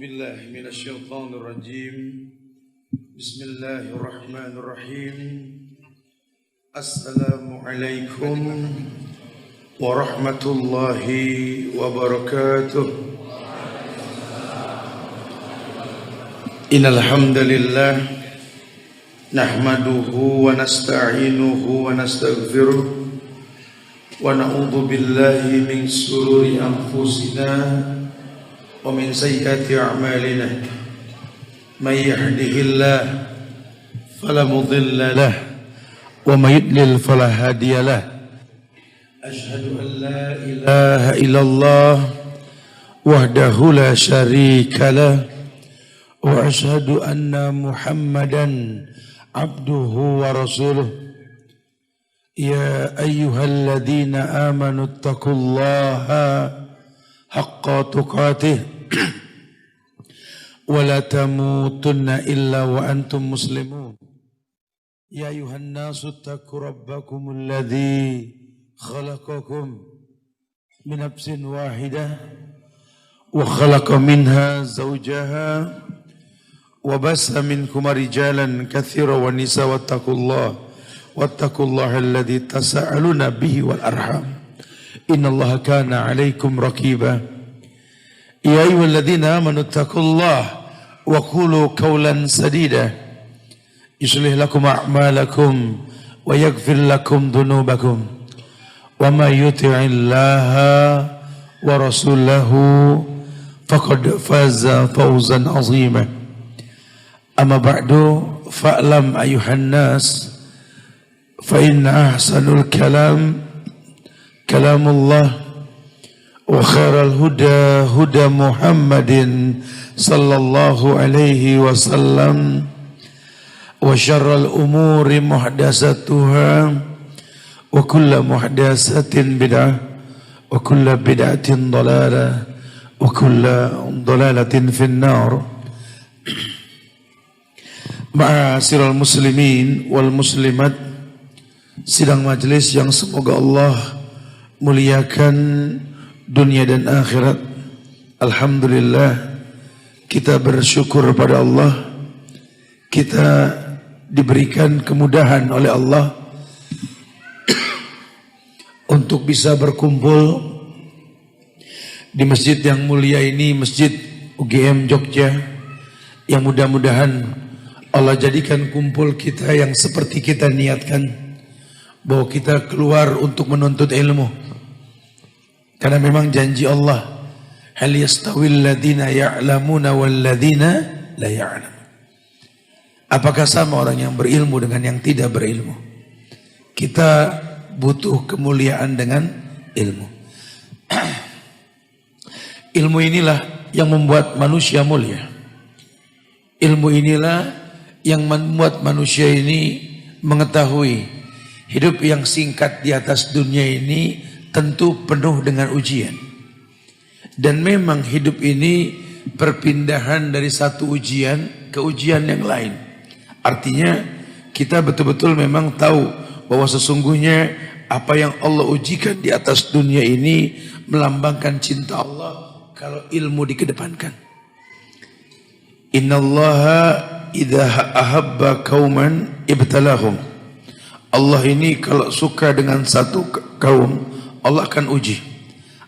بالله من الشيطان الرجيم بسم الله الرحمن الرحيم السلام عليكم ورحمة الله وبركاته إن الحمد لله نحمده ونستعينه ونستغفره ونعوذ بالله من شرور أنفسنا ومن سيئات أعمالنا من يهده الله فلا مضل له ومن يضلل فلا هادي له أشهد أن لا إله إلا الله وحده لا شريك له وأشهد أن محمدا عبده ورسوله يا أيها الذين آمنوا اتقوا الله حق تقاته ولا تموتن إلا وأنتم مسلمون يا أيها الناس اتقوا ربكم الذي خلقكم من نفس واحدة وخلق منها زوجها وبث منكما رجالا كثيرا ونساء واتقوا الله الذي تساءلون به والأرحام إن الله كان عليكم رقيبا يا أيها الذين آمنوا اتقوا الله وقولوا قولا سديدا يصلح لكم أعمالكم ويغفر لكم ذنوبكم وما يطع الله ورسوله فقد فاز فوزا عظيما أما بعد فاعلم أيها الناس فإن أحسن الكلام كلام الله وخير الهدى هدى محمد صلى الله عليه وسلم وشر الأمور محدثاتها وكل محدثة بدعة وكل بدعة ضلالة وكل ضلالة في النار Ma'asyiral muslimin wal muslimat, sidang majelis yang semoga Allah muliakan dunia dan akhirat. Alhamdulillah, kita bersyukur pada Allah, kita diberikan kemudahan oleh Allah untuk bisa berkumpul di masjid yang mulia ini, Masjid UGM Jogja, yang mudah-mudahan Allah jadikan kumpul kita yang seperti kita niatkan, bahwa kita keluar untuk menuntut ilmu. Karena memang janji Allah, hal yastawil ladina ya'lamuna wal ladina la ya'lam. Apakah sama orang yang berilmu dengan yang tidak berilmu? Kita butuh kemuliaan dengan ilmu. Ilmu inilah yang membuat manusia mulia. Ilmu inilah yang membuat manusia ini mengetahui hidup yang singkat di atas dunia ini tentu penuh dengan ujian. Dan memang hidup ini perpindahan dari satu ujian ke ujian yang lain. Artinya kita betul-betul memang tahu bahwa sesungguhnya apa yang Allah ujikan di atas dunia ini melambangkan cinta Allah kalau ilmu dikedepankan. Innallaha idza ahabba qauman ibtalahum. Allah ini kalau suka dengan satu kaum, Allah akan uji.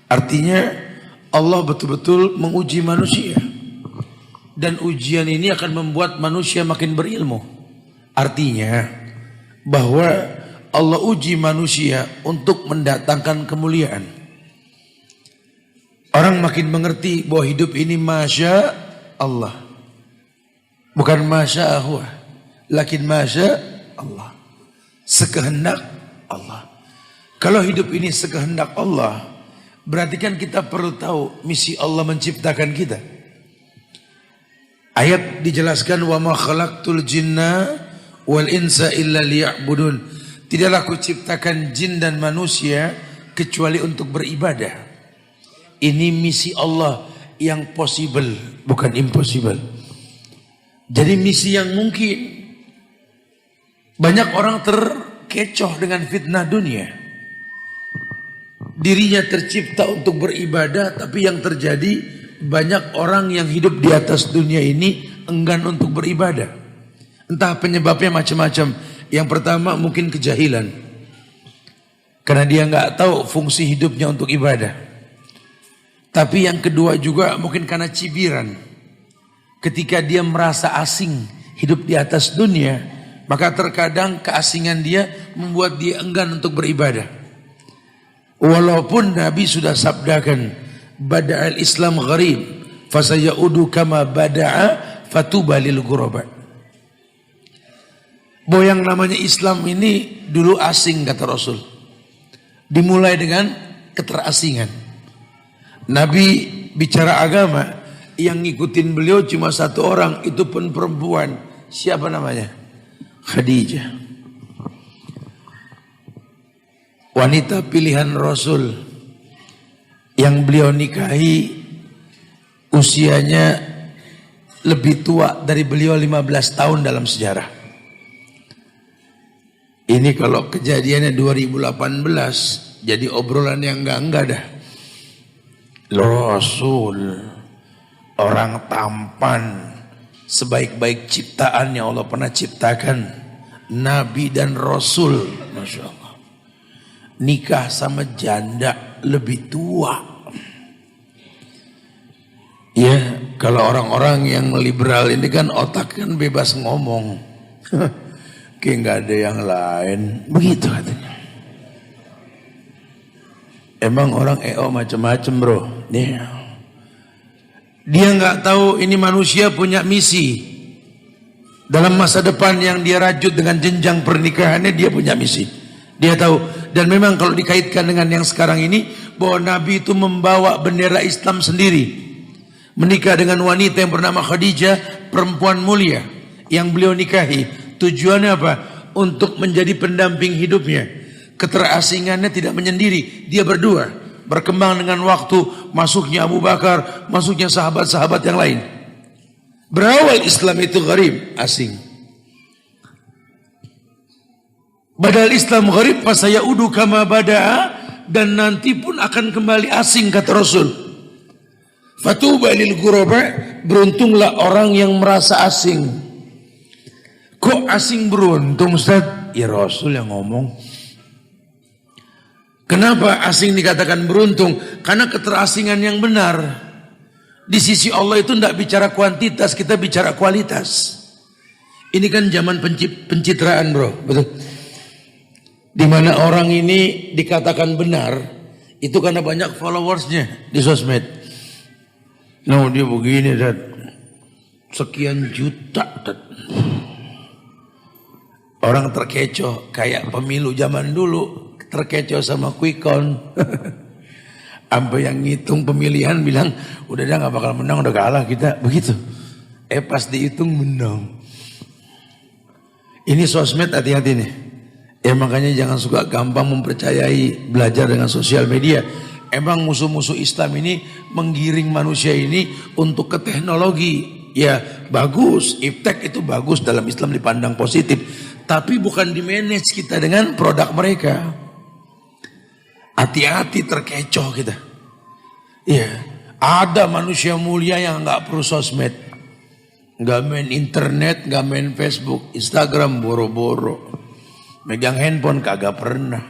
Artinya Allah betul-betul menguji manusia. Dan ujian ini akan membuat manusia makin berilmu. Artinya bahwa Allah uji manusia untuk mendatangkan kemuliaan. Orang makin mengerti bahwa hidup ini masya Allah. Bukan masya Allah, lakin masya Allah. Sekehendak Allah. Kalau hidup ini sekehendak Allah, berarti kan kita perlu tahu misi Allah menciptakan kita. Ayat dijelaskan, wa ma khalaqtul jinna wal insa illa liya'budun. Tidaklah aku ciptakan jin dan manusia kecuali untuk beribadah. Ini misi Allah yang possible, bukan impossible. Jadi misi yang mungkin. Banyak orang terkecoh dengan fitnah dunia. Dirinya tercipta untuk beribadah, tapi yang terjadi banyak orang yang hidup di atas dunia ini enggan untuk beribadah. Entah penyebabnya macam-macam. Yang pertama mungkin kejahilan, karena dia nggak tahu fungsi hidupnya untuk ibadah. Tapi yang kedua juga mungkin karena cibiran. Ketika dia merasa asing hidup di atas dunia, maka terkadang keasingan dia membuat dia enggan untuk beribadah. Walaupun Nabi sudah sabdakan, bada'al Islam gharib, fasayaudu kama bada'a fatuba lil ghuraba. Bahwa yang namanya Islam ini dulu asing, kata Rasul. Dimulai dengan keterasingan. Nabi bicara agama, yang ngikutin beliau cuma satu orang, itu pun perempuan. Siapa namanya? Khadijah. Wanita pilihan Rasul yang beliau nikahi usianya lebih tua dari beliau 15 tahun dalam sejarah. Ini kalau kejadiannya 2018 jadi obrolan yang enggak dah. Rasul, orang tampan, sebaik-baik ciptaan yang Allah pernah ciptakan, Nabi dan Rasul, Masya Allah, nikah sama janda lebih tua. Ya, kalau orang-orang yang liberal ini kan otak kan bebas ngomong. Kayak nggak ada yang lain, begitu katanya. Emang orang macam-macam bro. Dia nggak tahu ini manusia punya misi. Dalam masa depan yang dia rajut dengan jenjang pernikahannya, dia punya misi. Dia tahu. Dan memang kalau dikaitkan dengan yang sekarang ini, bahwa Nabi itu membawa bendera Islam sendiri. Menikah dengan wanita yang bernama Khadijah, perempuan mulia yang beliau nikahi. Tujuannya apa? Untuk menjadi pendamping hidupnya. Keterasingannya tidak menyendiri, dia berdua. Berkembang dengan waktu, masuknya Abu Bakar, masuknya sahabat-sahabat yang lain. Berawal Islam itu gharib, asing. Badal Islam gharib fasayaudu kama bada'a, dan nanti pun akan kembali asing, kata Rasul. Fatuba lil ghuraba, beruntunglah orang yang merasa asing. Kok asing beruntung Ustaz? Ya Rasul yang ngomong. Kenapa asing dikatakan beruntung? Karena keterasingan yang benar. Di sisi Allah itu tidak bicara kuantitas, kita bicara kualitas. Ini kan zaman pencitraan bro, betul? Di mana orang ini dikatakan benar, itu karena banyak followersnya di sosmed. No, dia begini, Dad. Sekian juta, Dad. Orang terkecoh kayak pemilu zaman dulu, terkecoh sama quick count. Sampai yang ngitung pemilihan bilang, udah dia nggak bakal menang, udah kalah kita, begitu. Pas dihitung menang. Ini sosmed, hati-hati nih. Makanya jangan suka gampang mempercayai belajar dengan sosial media. Emang musuh-musuh Islam ini menggiring manusia ini untuk ke teknologi. Ya bagus, iptek itu bagus, dalam Islam dipandang positif. Tapi bukan di manage kita dengan produk mereka. Hati-hati terkecoh kita. Iya, ada manusia mulia yang nggak perlu sosmed, nggak main internet, nggak main Facebook, Instagram boro-boro, megang handphone kagak pernah,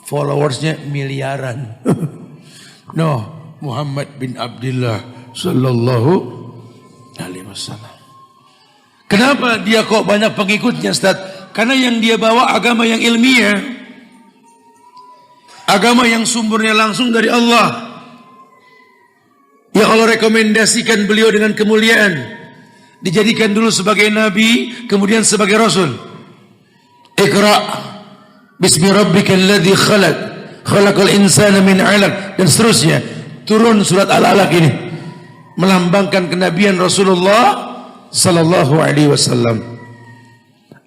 followersnya miliaran. No, Muhammad bin Abdullah sallallahu alaihi wasallam. Kenapa dia kok banyak pengikutnya, Ustaz? Karena yang dia bawa agama yang ilmiah, agama yang sumbernya langsung dari Allah. Ya Allah rekomendasikan beliau dengan kemuliaan, dijadikan dulu sebagai nabi, kemudian sebagai rasul. Iqra bismi rabbikal ladzi khalaq, khalaqal insana min 'alaq, dan seterusnya. Turun surat Al-Alaq ini melambangkan kenabian Rasulullah sallallahu alaihi wasallam.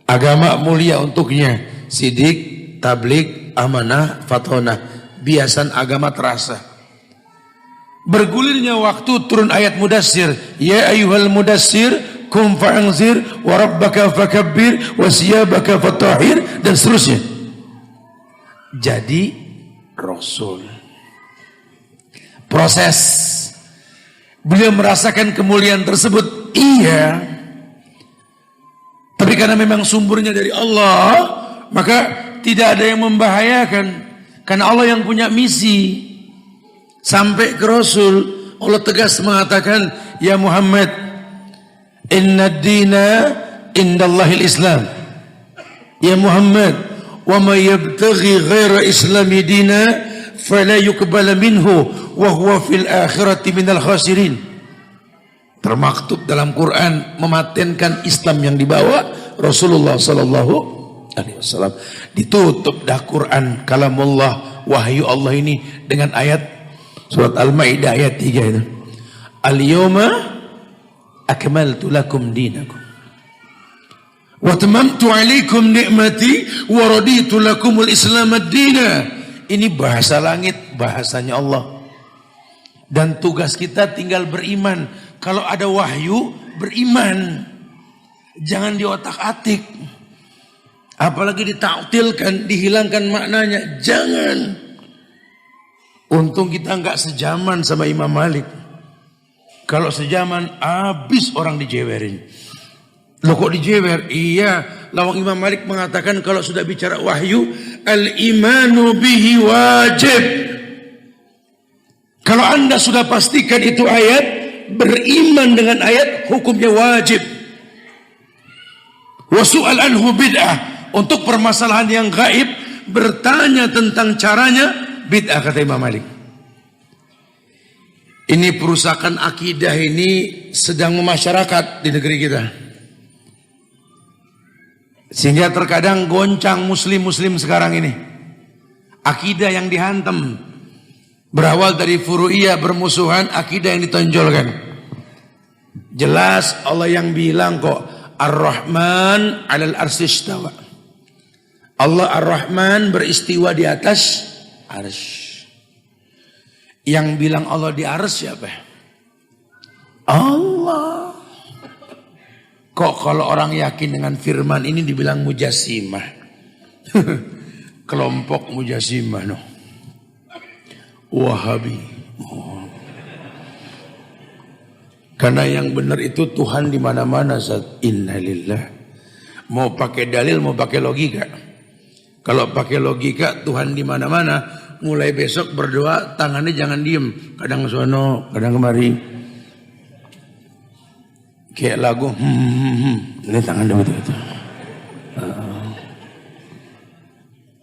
Agama mulia untuknya, sidik, tablik, amanah, fatonah. Biasan agama terasa. Bergulirnya waktu, turun ayat Mudassir. Ya ayyuhal mudassir, kum fa'anzir, wa rabbaka fakabbir, wa siyabaka fatahhir, dan seterusnya. Jadi Rasul. Proses Beliau merasakan kemuliaan tersebut, iya. Tapi karena memang sumbernya dari Allah, maka tidak ada yang membahayakan. Karena Allah yang punya misi. Sampai ke Rasul, Allah tegas mengatakan, ya Muhammad, inna dina indallahil Islam. Ya Muhammad, wa ma yabtaghi ghaira islami dina fala yuqbala minhu wa huwa fil akhirati minal khasirin. Termaktub dalam Quran mematenkan Islam yang dibawa Rasulullah sallallahu alaihi wasallam. Ditutup dah Quran kalamullah, wahyu Allah ini dengan ayat surat Al-Maidah ayat 3 itu. Al-yawma akmaltu lakum dinakum wa tamamtu alaikum ni'mati wa raditu lakumul Islam ad-dina. Ini bahasa langit, bahasanya Allah. Dan tugas kita tinggal beriman. Kalau ada wahyu, beriman. Jangan diotak-atik. Apalagi ditaktilkan, dihilangkan maknanya. Jangan. Untung kita enggak sejaman sama Imam Malik. Kalau sejaman, habis orang dijewerin. Loh kok dijewer? Iya, lawang Imam Malik mengatakan kalau sudah bicara wahyu, al-imanu bihi wajib. Kalau anda sudah pastikan itu ayat, beriman dengan ayat, hukumnya wajib. Wa su'al anhu bid'ah. Untuk permasalahan yang gaib, bertanya tentang caranya, bid'ah kata Imam Malik. Ini perusakan akidah ini sedang memasyarakat di negeri kita. Sehingga terkadang goncang muslim-muslim sekarang ini. Akidah yang dihantam. Berawal dari furu'iyah bermusuhan, akidah yang ditonjolkan. Jelas Allah yang bilang kok, Ar-Rahman 'alal arsy istawa. Allah Ar-Rahman beristiwa di atas arsy. Yang bilang Allah di arsy siapa? Allah. Kok kalau orang yakin dengan firman ini dibilang mujassimah? Kelompok mujassimah no. Wahabi. Oh. Karena yang benar itu Tuhan di mana-mana. Innalillah. Mau pakai dalil, mau pakai logika. Kalau pakai logika Tuhan di mana-mana, mulai besok berdoa tangannya jangan diem. Kadang sono, kadang kemari. Kayak lagu ini tangan betul-betul.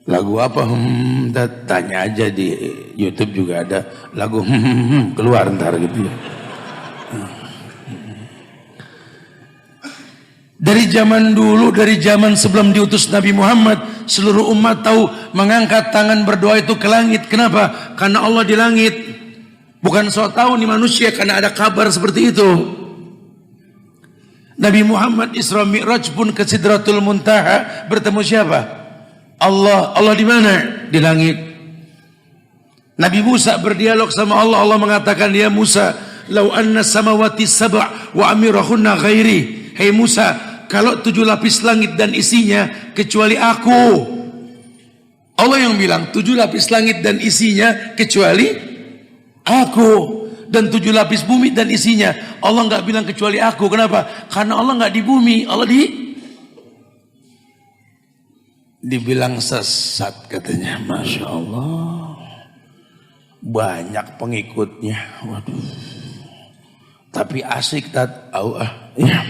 Lagu apa? Tanya aja di YouTube juga ada lagu keluar ntar gitu ya. Dari zaman dulu, dari zaman sebelum diutus Nabi Muhammad, seluruh umat tahu mengangkat tangan berdoa itu ke langit. Kenapa? Karena Allah di langit. Bukan sok tahu nih manusia, karena ada kabar seperti itu. Nabi Muhammad Isra Mi'raj pun ke Sidratul Muntaha bertemu siapa? Allah. Allah di mana? Di langit. Nabi Musa berdialog sama Allah. Allah mengatakan, ya Musa, lau anna samawati sab' wa amirahunna ghairi. Hei Musa, kalau 7 lapis langit dan isinya kecuali aku. Allah yang bilang 7 lapis langit dan isinya kecuali aku. Dan 7 lapis bumi dan isinya. Allah nggak bilang kecuali aku. Kenapa? Karena Allah nggak di bumi. Allah dibilang sesat katanya. Masya Allah. Banyak pengikutnya. Waduh. Tapi asik tat. Ya.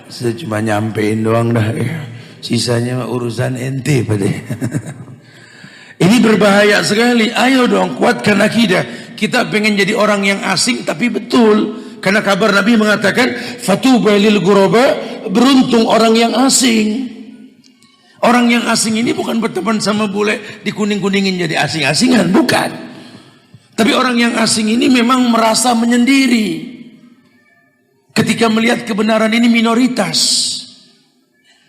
Saya cuma nyampein doang dah. Ya. Sisanya urusan ente pada. Ini berbahaya sekali. Ayo dong kuatkan akidah. Kita pengen jadi orang yang asing tapi betul. Karena kabar Nabi mengatakan fatuba lil ghuraba, beruntung orang yang asing. Orang yang asing ini bukan berteman sama bule dikuning-kuningin jadi asing-asingan, bukan. Tapi orang yang asing ini memang merasa menyendiri. Ketika melihat kebenaran ini minoritas.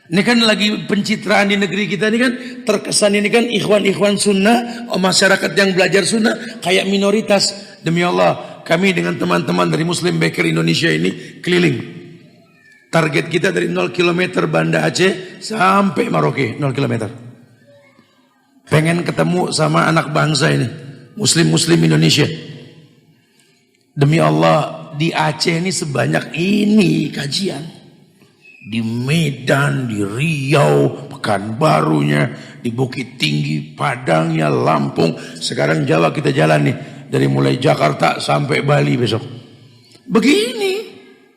Ini kan lagi pencitraan di negeri kita ini kan, terkesan ini kan ikhwan-ikhwan sunnah, masyarakat yang belajar sunnah kayak minoritas. Demi Allah, kami dengan teman-teman dari Muslim Baker Indonesia ini keliling. Target kita dari 0 km Banda Aceh sampai Merauke 0 km. Pengen ketemu sama anak bangsa ini, Muslim-Muslim Indonesia. Demi Allah, di Aceh ini sebanyak ini kajian. Di Medan, di Riau, Pekanbarunya, di Bukit Tinggi, Padangnya, Lampung. Sekarang Jawa kita jalan nih. Dari mulai Jakarta sampai Bali besok. Begini.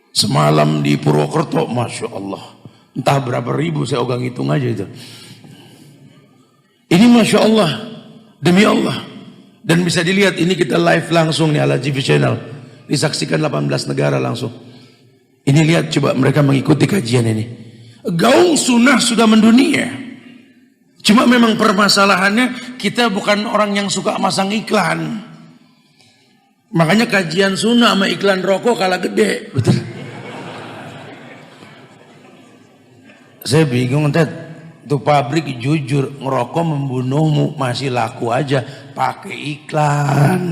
Semalam di Purwokerto, Masya Allah. Entah berapa ribu, saya ogah ngitung aja itu. Ini Masya Allah. Demi Allah. Dan bisa dilihat ini kita live langsung nih ala TV channel. Disaksikan 18 negara langsung. Ini lihat coba mereka mengikuti kajian ini. Gaung sunnah sudah mendunia. Cuma memang permasalahannya kita bukan orang yang suka masang iklan. Makanya kajian sunnah sama iklan rokok kalah gede. Betul. Saya bingung Ted. Tuh pabrik jujur ngerokok membunuhmu masih laku aja pakai iklan.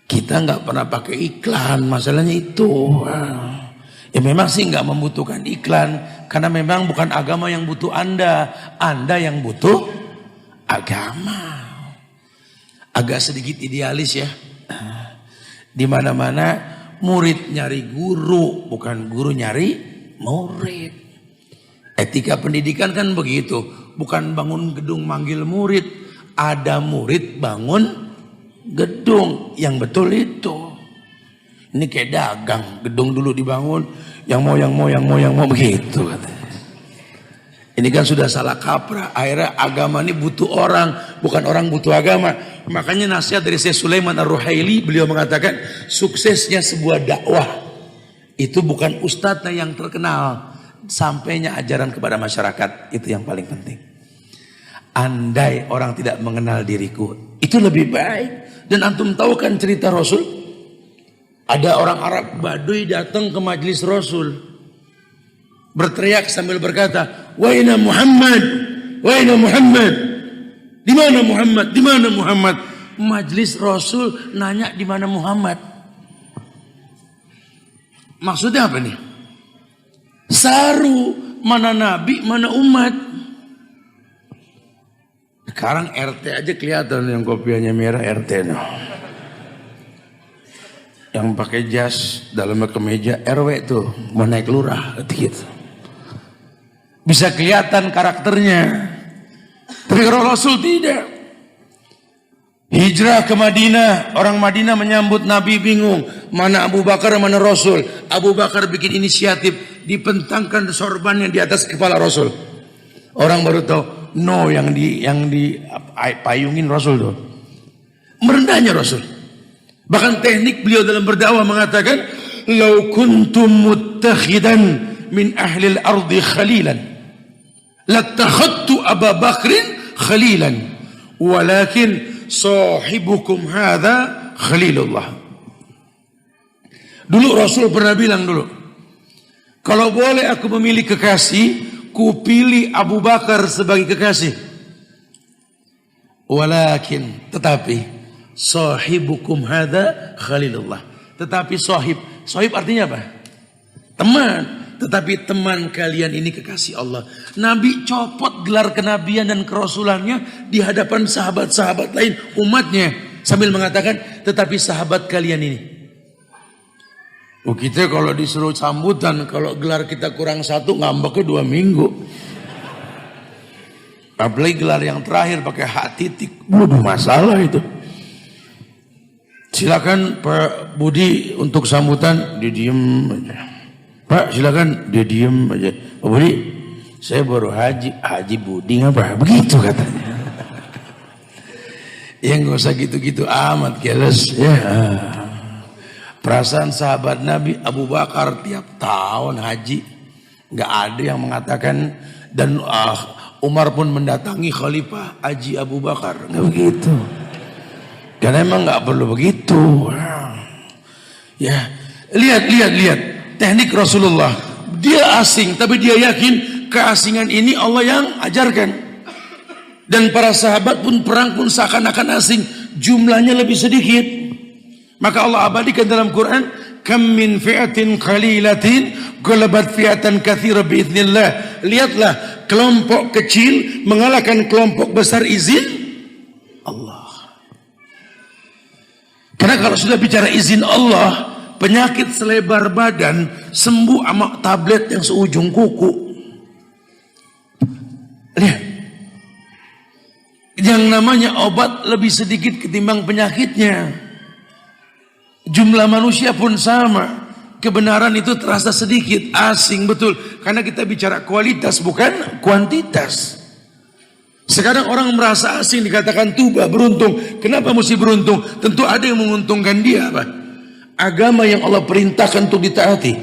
Kita nggak pernah pakai iklan, masalahnya itu. Ya memang sih nggak membutuhkan iklan karena memang bukan agama yang butuh Anda yang butuh agama. Agak sedikit idealis ya. Di mana-mana murid nyari guru, bukan guru nyari murid. Etika pendidikan kan begitu, bukan bangun gedung manggil murid, ada murid bangun gedung, yang betul itu. Ini kayak dagang, gedung dulu dibangun, yang mau begitu. Ini kan sudah salah kaprah. Akhirnya agama ini butuh orang, bukan orang butuh agama. Makanya nasihat dari Syekh Sulaiman Ar-Ruhaili, beliau mengatakan suksesnya sebuah dakwah itu bukan ustadznya yang terkenal, sampainya ajaran kepada masyarakat, itu yang paling penting. Andai orang tidak mengenal diriku, itu lebih baik. Dan antum tahu kan cerita Rasul? Ada orang Arab Baduy datang ke majelis Rasul, berteriak sambil berkata, "Waina Muhammad, waina Muhammad." Di mana Muhammad? Di mana Muhammad? Majelis Rasul nanya di mana Muhammad. Maksudnya apa nih? Saru, mana nabi, mana umat. Sekarang RT aja kelihatan yang kopiahnya merah RT no. Yang pakai jas dalamnya kemeja RW tuh mau naik lurah gitu. Bisa kelihatan karakternya. Tapi kalau Rasul tidak. Hijrah ke Madinah, orang Madinah menyambut Nabi bingung, mana Abu Bakar, mana Rasul. Abu Bakar bikin inisiatif, dipentangkan sorbannya di atas kepala Rasul. Orang baru tahu, no yang di payungin Rasul tuh. Merendahnya Rasul. Bahkan teknik beliau dalam berdakwah mengatakan, "Lau kuntum muttakhidan min ahli al-ardi khalilan, lattakhadtu Abu Bakrin khalilan, walakin sahibukum hadha khalilullah." Dulu Rasul pernah bilang dulu, kalau boleh aku memilih kekasih, ku pilih Abu Bakar sebagai kekasih. Walakin, tetapi sahibukum hadha khalilullah. Tetapi sahib artinya apa? Teman. Tetapi teman kalian ini kekasih Allah. Nabi copot gelar kenabian dan kerasulannya di hadapan sahabat-sahabat lain umatnya, sambil mengatakan, tetapi sahabat kalian ini. Kita kalau disuruh sambutan, kalau gelar kita kurang satu ngambeknya 2 minggu. Apalagi gelar yang terakhir pakai hak titik, waduh masalah itu. Silakan Pak Budi untuk sambutan, dia diem aja. Pak silakan, dia diem aja. Pak Budi, saya baru haji Budi ngapa? Begitu katanya. Ya nggak usah gitu-gitu amat, keles ya. Perasaan sahabat Nabi Abu Bakar tiap tahun haji, nggak ada yang mengatakan, dan Umar pun mendatangi Khalifah Haji Abu Bakar, nggak begitu. Karena emang nggak perlu begitu. Ya, lihat teknik Rasulullah. Dia asing, tapi dia yakin keasingan ini Allah yang ajarkan. Dan para sahabat pun perang pun seakan-akan asing, jumlahnya lebih sedikit. Maka Allah abadikan dalam Quran, kam min fi'atin qalilatin ghalabat fi'atan katsira biidznillah. Lihatlah, kelompok kecil mengalahkan kelompok besar izin Allah. Karena kalau sudah bicara izin Allah, penyakit selebar badan sembuh sama tablet yang seujung kuku. Lihat, yang namanya obat lebih sedikit ketimbang penyakitnya. Jumlah manusia pun sama. Kebenaran itu terasa sedikit, asing betul. Karena kita bicara kualitas bukan kuantitas. Sekarang orang merasa asing dikatakan tuba, beruntung. Kenapa mesti beruntung? Tentu ada yang menguntungkan dia apa? Agama yang Allah perintahkan untuk ditaati.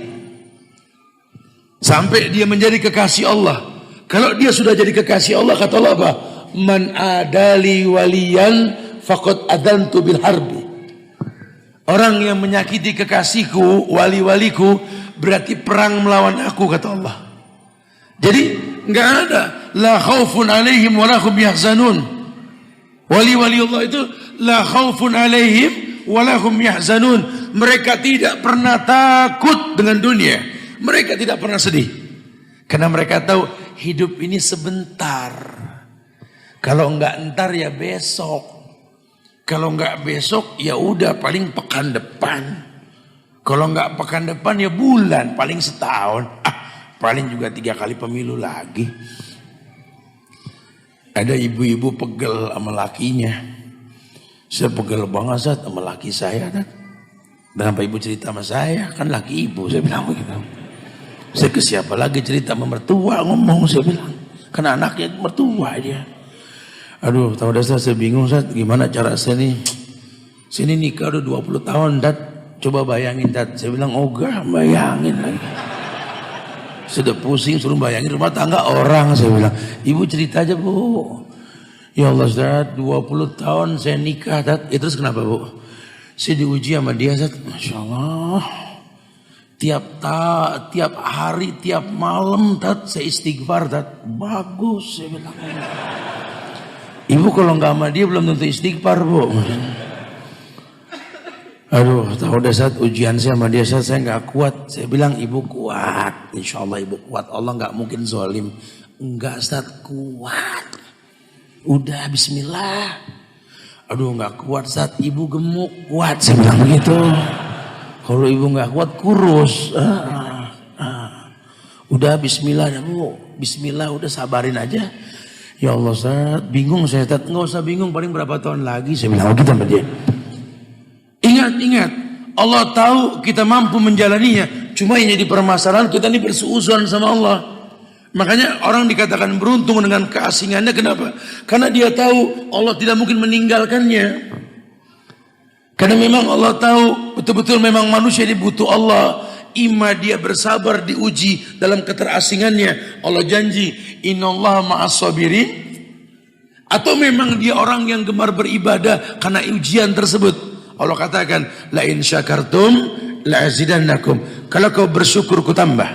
Sampai dia menjadi kekasih Allah. Kalau dia sudah jadi kekasih Allah, kata Allah apa? Man adali waliyan faqad adantu bil harbi. Orang yang menyakiti kekasihku, wali-waliku, berarti perang melawan aku, kata Allah. Jadi enggak ada la khaufun alaihim wa lahum yahzanun. Wali-wali Allah itu la khaufun alaihim wa lahum yahzanun. Mereka tidak pernah takut dengan dunia. Mereka tidak pernah sedih. Karena mereka tahu hidup ini sebentar. Kalau enggak entar ya besok. Kalau enggak besok ya udah paling pekan depan. Kalau enggak pekan depan ya bulan, paling setahun. Paling juga 3 kali pemilu lagi. Ada ibu-ibu pegel sama lakinya. Saya pegel banget Zat sama laki saya. Kenapa ibu cerita sama saya? Kan laki ibu, saya bilang begitu. Saya ke siapa lagi cerita sama mertua ngomong, saya bilang. Karena anaknya mertua dia. Aduh, tahu dasar saya bingung Zat. Gimana cara saya nih? Sini nikah udah 20 tahun Zat. Coba bayangin Zat. Saya bilang ogah bayangin lagi. Sudah pusing suruh bayangin rumah tangga orang. Saya bilang, ibu cerita aja bu. Ya Allah Zat, 20 tahun saya nikah Zat. Ya terus kenapa bu? Saya diuji sama dia Zat. Masya Allah. Tiap hari, tiap malam Zat, saya istighfar Zat. Bagus saya bilang. Ibu kalau nggak sama dia belum tentu istighfar bu. Aduh, tahu dah saat ujian saya sama dia saya nggak kuat. Saya bilang ibu kuat, insya Allah ibu kuat. Allah nggak mungkin zalim. Enggak Ustaz, kuat. Udah Bismillah. Aduh nggak kuat Ustaz, ibu gemuk kuat. Saya bilang begitu. Kalau ibu nggak kuat kurus. Udah Bismillah ya bu. Bismillah udah sabarin aja. Ya Allah Ustaz, bingung saya Ustaz. Nggak usah bingung, paling berapa tahun lagi. Saya bilang begitu sama dia. Ingat, Allah tahu kita mampu menjalaninya. Cuma yang jadi permasalahan kita ini bersuuzon sama Allah. Makanya orang dikatakan beruntung dengan keasingannya. Kenapa? Karena dia tahu Allah tidak mungkin meninggalkannya. Karena memang Allah tahu betul-betul memang manusia ini butuh Allah. Ima dia bersabar diuji dalam keterasingannya. Allah janji innallaha ma'as sabirin. Atau memang dia orang yang gemar beribadah karena ujian tersebut. Allah katakan la in syakartum la azidannakum. Kalau kau bersyukur ku tambah.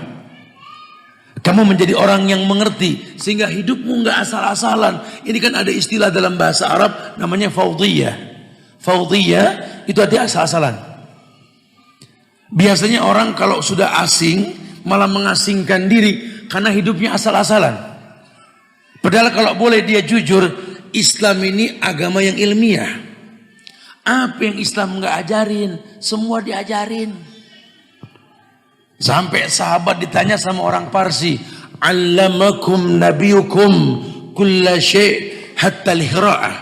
Kamu menjadi orang yang mengerti sehingga hidupmu enggak asal-asalan. Ini kan ada istilah dalam bahasa Arab namanya faudhiyah. Faudhiyah itu artinya asal-asalan. Biasanya orang kalau sudah asing malah mengasingkan diri karena hidupnya asal-asalan. Padahal kalau boleh dia jujur, Islam ini agama yang ilmiah. Apa yang Islam nggak ajarin, semua diajarin. Sampai sahabat ditanya sama orang Parsi, "Allamakum nabiyukum kulla syai' hatta al-qira'ah."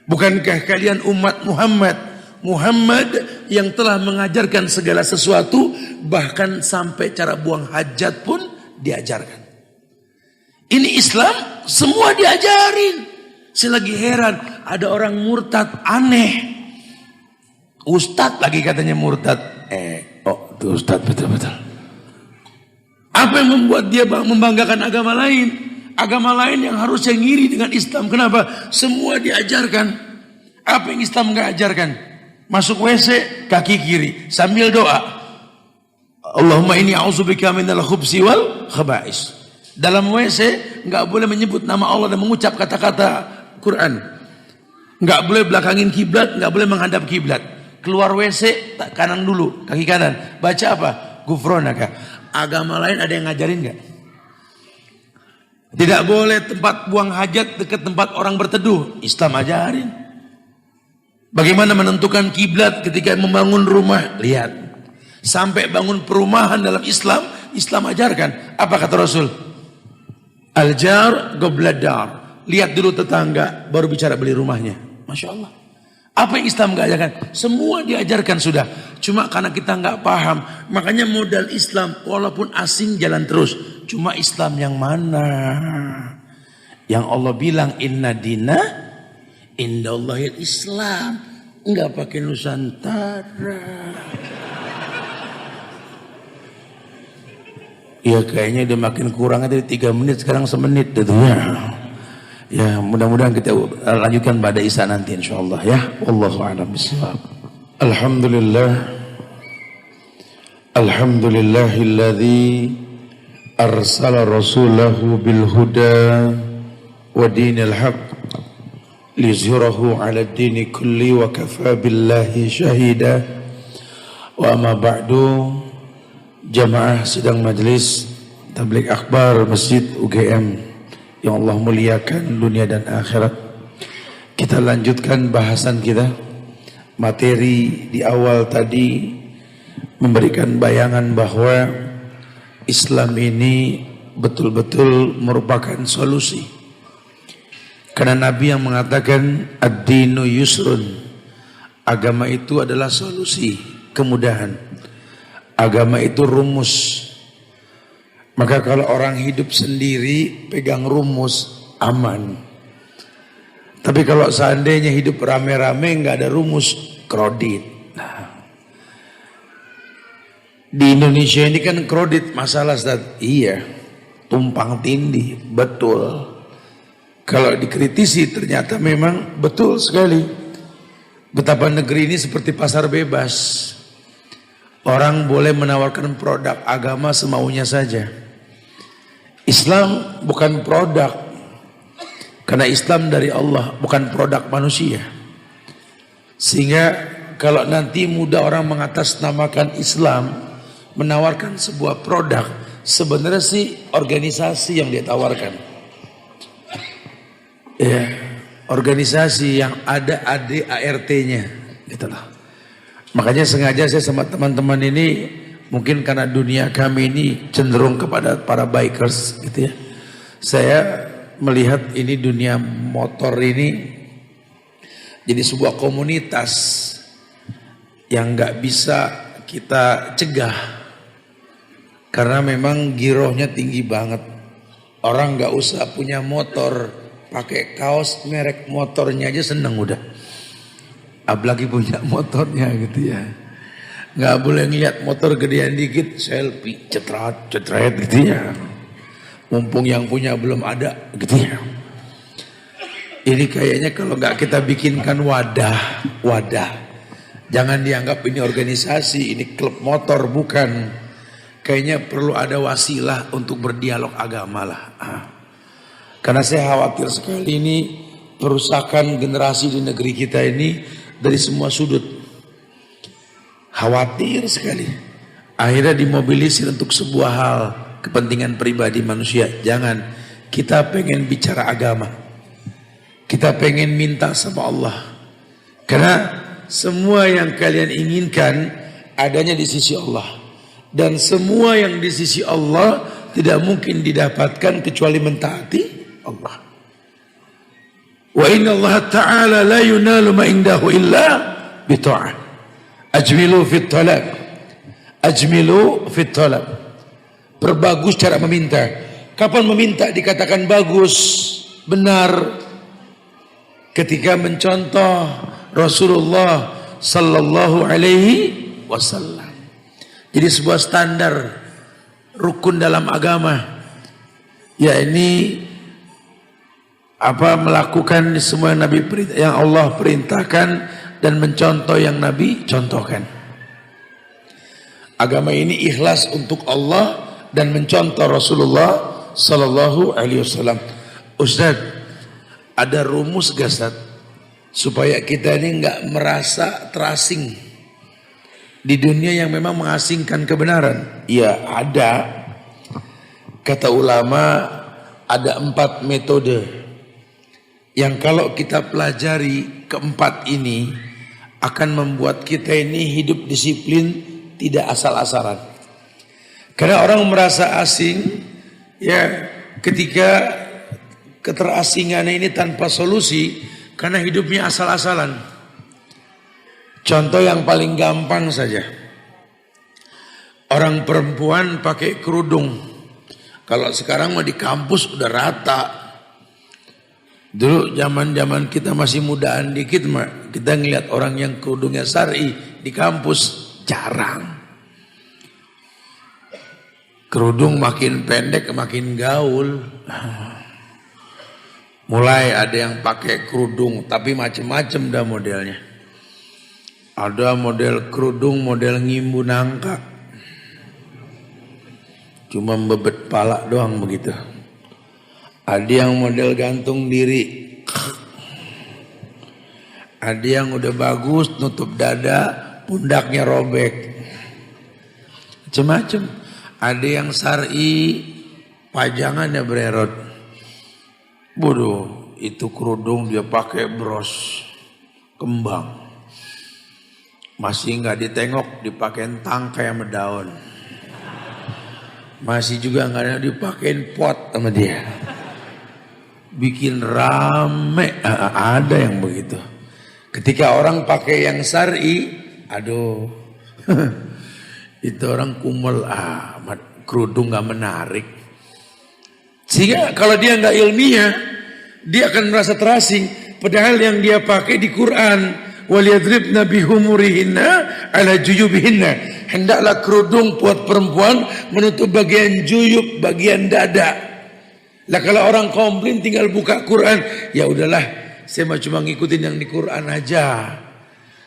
Bukankah kalian umat Muhammad yang telah mengajarkan segala sesuatu, bahkan sampai cara buang hajat pun diajarkan. Ini Islam semua diajarin. Saya lagi heran, ada orang murtad aneh. Ustadz lagi katanya murtad. Itu Ustadz betul-betul. Apa yang membuat dia membanggakan agama lain? Agama lain yang harusnya ngiri dengan Islam. Kenapa? Semua diajarkan. Apa yang Islam nggak ajarkan? Masuk WC kaki kiri sambil doa. Allahumma inni a'udzubika minal khubsi wal khaba'is. Dalam WC nggak boleh menyebut nama Allah dan mengucap kata-kata Quran. Nggak boleh belakangin kiblat, nggak boleh menghadap kiblat. Keluar WC tak kanan dulu, kaki kanan. Baca apa? Gufronaka. Agama lain ada yang ngajarin nggak? Tidak boleh tempat buang hajat dekat tempat orang berteduh. Islam ajarin. Bagaimana menentukan kiblat ketika membangun rumah? Lihat. Sampai bangun perumahan dalam Islam, Islam ajarkan. Apa kata Rasul? Al-jar gobladar. Lihat dulu tetangga, baru bicara beli rumahnya. Masya Allah. Apa yang Islam gak ajarkan? Semua diajarkan sudah. Cuma karena kita gak paham. Makanya modal Islam, walaupun asing jalan terus. Cuma Islam yang mana? Yang Allah bilang, inna dina indallahil Islam. Enggak pakai Nusantara. Ya kayaknya udah makin kurang dari 3 menit, sekarang semenit gitu ya. Ya mudah-mudahan kita lanjutkan pada Isya nanti insyaallah ya. Wallahu a'lam bishawab. Alhamdulillah. Alhamdulillahilladzi arsala rasulahu bil huda wa dinil haqq liyuzhirahu 'ala ad-dini kulli wa kafa billahi shahida. Wa amma ba'du. Jamaah sidang majelis tabligh akhbar Masjid UGM yang Allah muliakan dunia dan akhirat. Kita lanjutkan bahasan kita. Materi di awal tadi memberikan bayangan bahwa Islam ini betul-betul merupakan solusi. Karena Nabi yang mengatakan ad-dinu yusrun. Agama itu adalah solusi, kemudahan. Agama itu rumus. Maka kalau orang hidup sendiri pegang rumus aman. Tapi kalau seandainya hidup rame-rame nggak ada rumus, kredit. Nah, di Indonesia ini kan kredit masalah, Ustaz. Iya, tumpang tindih, betul. Kalau dikritisi ternyata memang betul sekali. Betapa negeri ini seperti pasar bebas. Orang boleh menawarkan produk agama semaunya saja. Islam bukan produk. Karena Islam dari Allah, bukan produk manusia. Sehingga kalau nanti mudah orang mengatasnamakan Islam, menawarkan sebuah produk, sebenarnya sih organisasi yang dia tawarkan. Ya, organisasi yang ada ADART-nya, gitulah. Makanya sengaja saya sama teman-teman ini, mungkin karena dunia kami ini cenderung kepada para bikers gitu ya. Saya melihat ini dunia motor ini jadi sebuah komunitas yang nggak bisa kita cegah. Karena memang girohnya tinggi banget. Orang nggak usah punya motor, pakai kaos merek motornya aja seneng udah. Apalagi punya motornya gitu ya. Nggak boleh ngeliat motor gedean dikit, selfie, cetrat gitu ya. Mumpung yang punya belum ada gitu ya. Ini kayaknya kalau nggak kita bikinkan wadah. Jangan dianggap ini organisasi, ini klub motor, bukan. Kayaknya perlu ada wasilah untuk berdialog agama lah. Karena saya khawatir sekali ini perusakan generasi di negeri kita ini dari semua sudut. Khawatir sekali. Akhirnya dimobilisir untuk sebuah hal, kepentingan pribadi manusia. Jangan. Kita pengen bicara agama. Kita pengen minta sama Allah. Karena semua yang kalian inginkan adanya di sisi Allah. Dan semua yang di sisi Allah tidak mungkin didapatkan kecuali mentaati Allah. Wa inna Allah ta'ala la yunalu ma indahu illa bita'ah. Ajmilu fit talab. Ajmilu fit talab. Perbagus cara meminta. Kapan meminta dikatakan bagus, benar? Ketika mencontoh Rasulullah sallallahu alaihi wasallam. Jadi sebuah standar rukun dalam agama. Ya ini melakukan semua yang Nabi yang Allah perintahkan dan mencontoh yang Nabi contohkan. Agama ini ikhlas untuk Allah dan mencontoh Rasulullah sallallahu alaihi wasallam. Ustaz, ada rumus gak Ustaz supaya kita ini enggak merasa terasing di dunia yang memang mengasingkan kebenaran? Ya ada. Kata ulama ada 4 metode yang kalau kita pelajari keempat ini, akan membuat kita ini hidup disiplin, tidak asal-asalan. Karena orang merasa asing ya ketika keterasingan ini tanpa solusi karena hidupnya asal-asalan. Contoh yang paling gampang saja. Orang perempuan pakai kerudung. Kalau sekarang mah di kampus udah rata. Dulu zaman kita masih mudaan dikit mah kita ngeliat orang yang kerudungnya syar'i di kampus jarang. Kerudung makin pendek makin gaul. Mulai ada yang pakai kerudung tapi macem-macem dah modelnya. Ada model kerudung model ngimbu nangka. Cuma bebet pala doang begitu. Ada yang model gantung diri. Ada yang udah bagus nutup dada, pundaknya robek. Macam-macam. Ada yang syar'i, pajangannya bererot. Bodoh, itu kerudung dia pakai bros kembang. Masih nggak ditengok dipakein tangkai sama daun. Masih juga nggak ada dipakein pot sama dia. Bikin rame, ada yang begitu. Ketika orang pakai yang syar'i, aduh, itu orang kumel amat, kerudung nggak menarik. Sehingga kalau dia nggak ilmiah, dia akan merasa terasing. Padahal yang dia pakai di Quran, waliyadribna bihumurihinna ala juyubihinna. Hendaklah kerudung buat perempuan menutup bagian juyub, bagian dada. Lah kalau orang komplain tinggal buka Quran, ya udahlah, saya cuma ngikutin yang di Quran aja.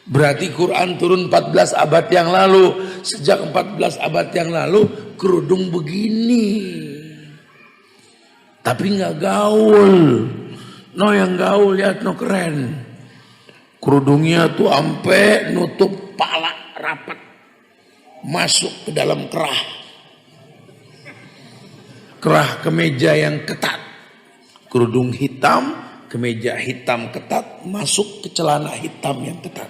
Berarti Quran turun 14 abad yang lalu. Sejak 14 abad yang lalu kerudung begini. Tapi nggak gaul. No yang gaul lihat no keren. Kerudungnya tuh ampe nutup pala rapat. Masuk ke dalam kerah. Kerah kemeja yang ketat. Kerudung hitam, kemeja hitam ketat, masuk ke celana hitam yang ketat.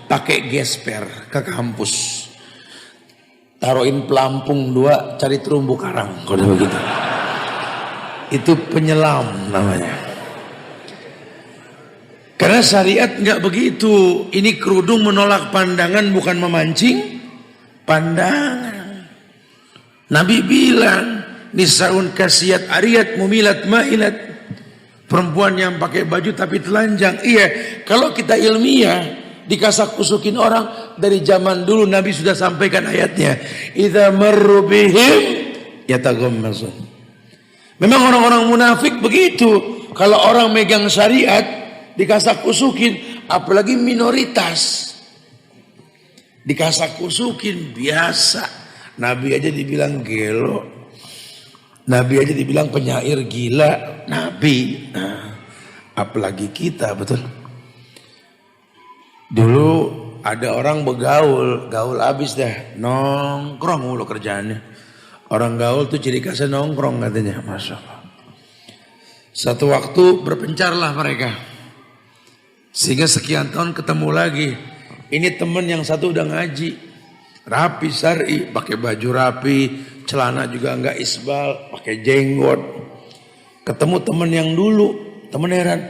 Pakai gesper ke kampus. Taruhin pelampung 2, cari terumbu karang. Kalau begitu. Itu penyelam namanya. Karena syariat nggak begitu. Ini kerudung menolak pandangan bukan memancing pandangan. Nabi bilang, nisaun kasiyat ariyat mumilat mailat. Perempuan yang pakai baju tapi telanjang. Iya, kalau kita ilmiah dikasak kusukin orang dari zaman dulu Nabi sudah sampaikan ayatnya. Idza marru bihim yataghammasun. Memang orang-orang munafik begitu. Kalau orang megang syariat dikasak kusukin, apalagi minoritas. Dikasak kusukin biasa. Nabi aja dibilang gelo. Nabi aja dibilang penyair gila, Nabi. Nah, apalagi kita, betul. Dulu ada orang begaul, gaul abis dah, nongkrong mulu kerjaannya. Orang gaul tuh ciri khasnya nongkrong katanya, Masya Allah. Satu waktu berpencarlah mereka. Sehingga sekian tahun ketemu lagi. Ini temen yang satu udah ngaji, rapi syar'i, pakai baju rapi, celana juga enggak isbal, pakai jenggot. Ketemu temen yang dulu, temen heran,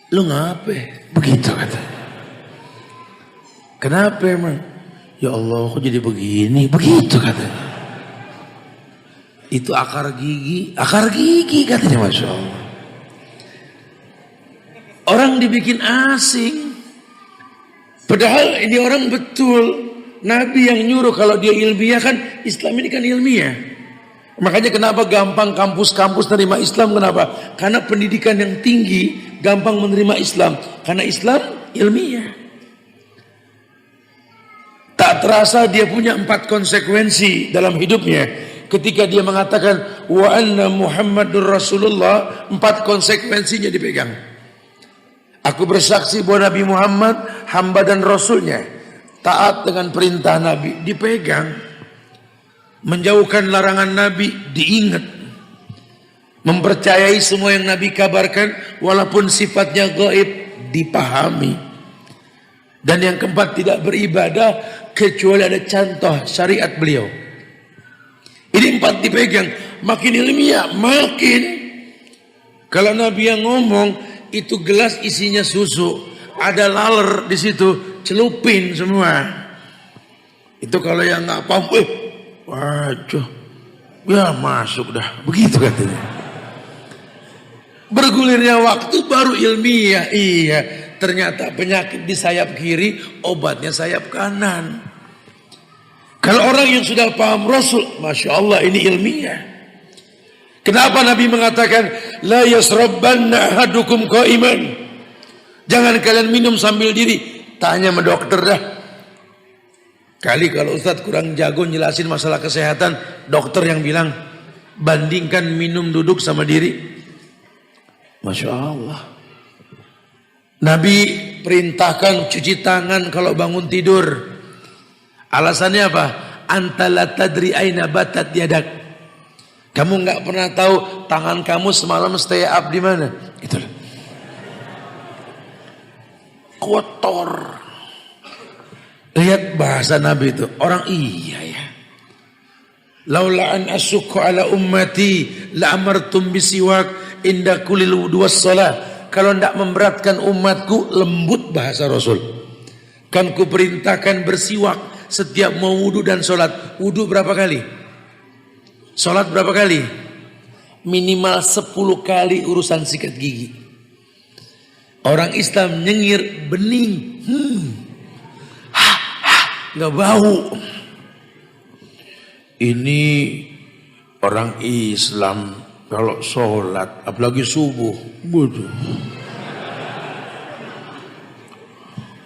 lu ngapain? Begitu kata. Kenapa emang? Ya Allah, kok jadi begini? Begitu katanya. Itu akar gigi katanya, Masya Allah. Orang dibikin asing. Padahal ini orang betul. Nabi yang nyuruh kalau dia ilmiah kan, Islam ini kan ilmiah. Makanya kenapa gampang kampus-kampus terima Islam, kenapa? Karena pendidikan yang tinggi gampang menerima Islam. Karena Islam ilmiah. Tak terasa dia punya 4 konsekuensi dalam hidupnya. Ketika dia mengatakan wa anna Muhammadur Rasulullah, 4 konsekuensinya dipegang. Aku bersaksi bahwa Nabi Muhammad hamba dan rasulnya, taat dengan perintah Nabi, dipegang. Menjauhkan larangan Nabi, diingat. Mempercayai semua yang Nabi kabarkan, walaupun sifatnya gaib, dipahami. Dan yang keempat, tidak beribadah kecuali ada contoh syariat beliau. Ini 4 dipegang. Makin ilmiah, makin. Kalau Nabi yang ngomong, itu gelas isinya susu, ada laler di situ, celupin semua. Itu kalau yang nggak paham, waduh, ya masuk dah, begitu katanya. Bergulirnya waktu baru ilmiah. Iya, ternyata penyakit di sayap kiri, obatnya sayap kanan. Kalau orang yang sudah paham Rasul, Masya Allah, ini ilmiah. Kenapa Nabi mengatakan la yasrabbanna ahadukum qaiman? Jangan kalian minum sambil diri. Tanya sama dokter dah. Kali kalau Ustadz kurang jago jelasin masalah kesehatan, dokter yang bilang bandingkan minum duduk sama diri. Masya Allah. Nabi perintahkan cuci tangan kalau bangun tidur. Alasannya apa? Anta la tadri aina batat yadak. Kamu nggak pernah tahu tangan kamu semalam stay up di mana. Itulah. Kotor. Lihat bahasa Nabi itu. Orang iya ya. Laula an asyukku ala ummati la amartum bisiwak inda kulil wudu wassalah. Kalau tidak memberatkan umatku, lembut bahasa Rasul. Kan ku perintahkan bersiwak setiap mau wudu dan sholat. Wudu berapa kali? Sholat berapa kali? Minimal 10 kali urusan sikat gigi. Orang Islam nyengir bening, nggak bau. Ini orang Islam kalau sholat, apalagi subuh, bodoh.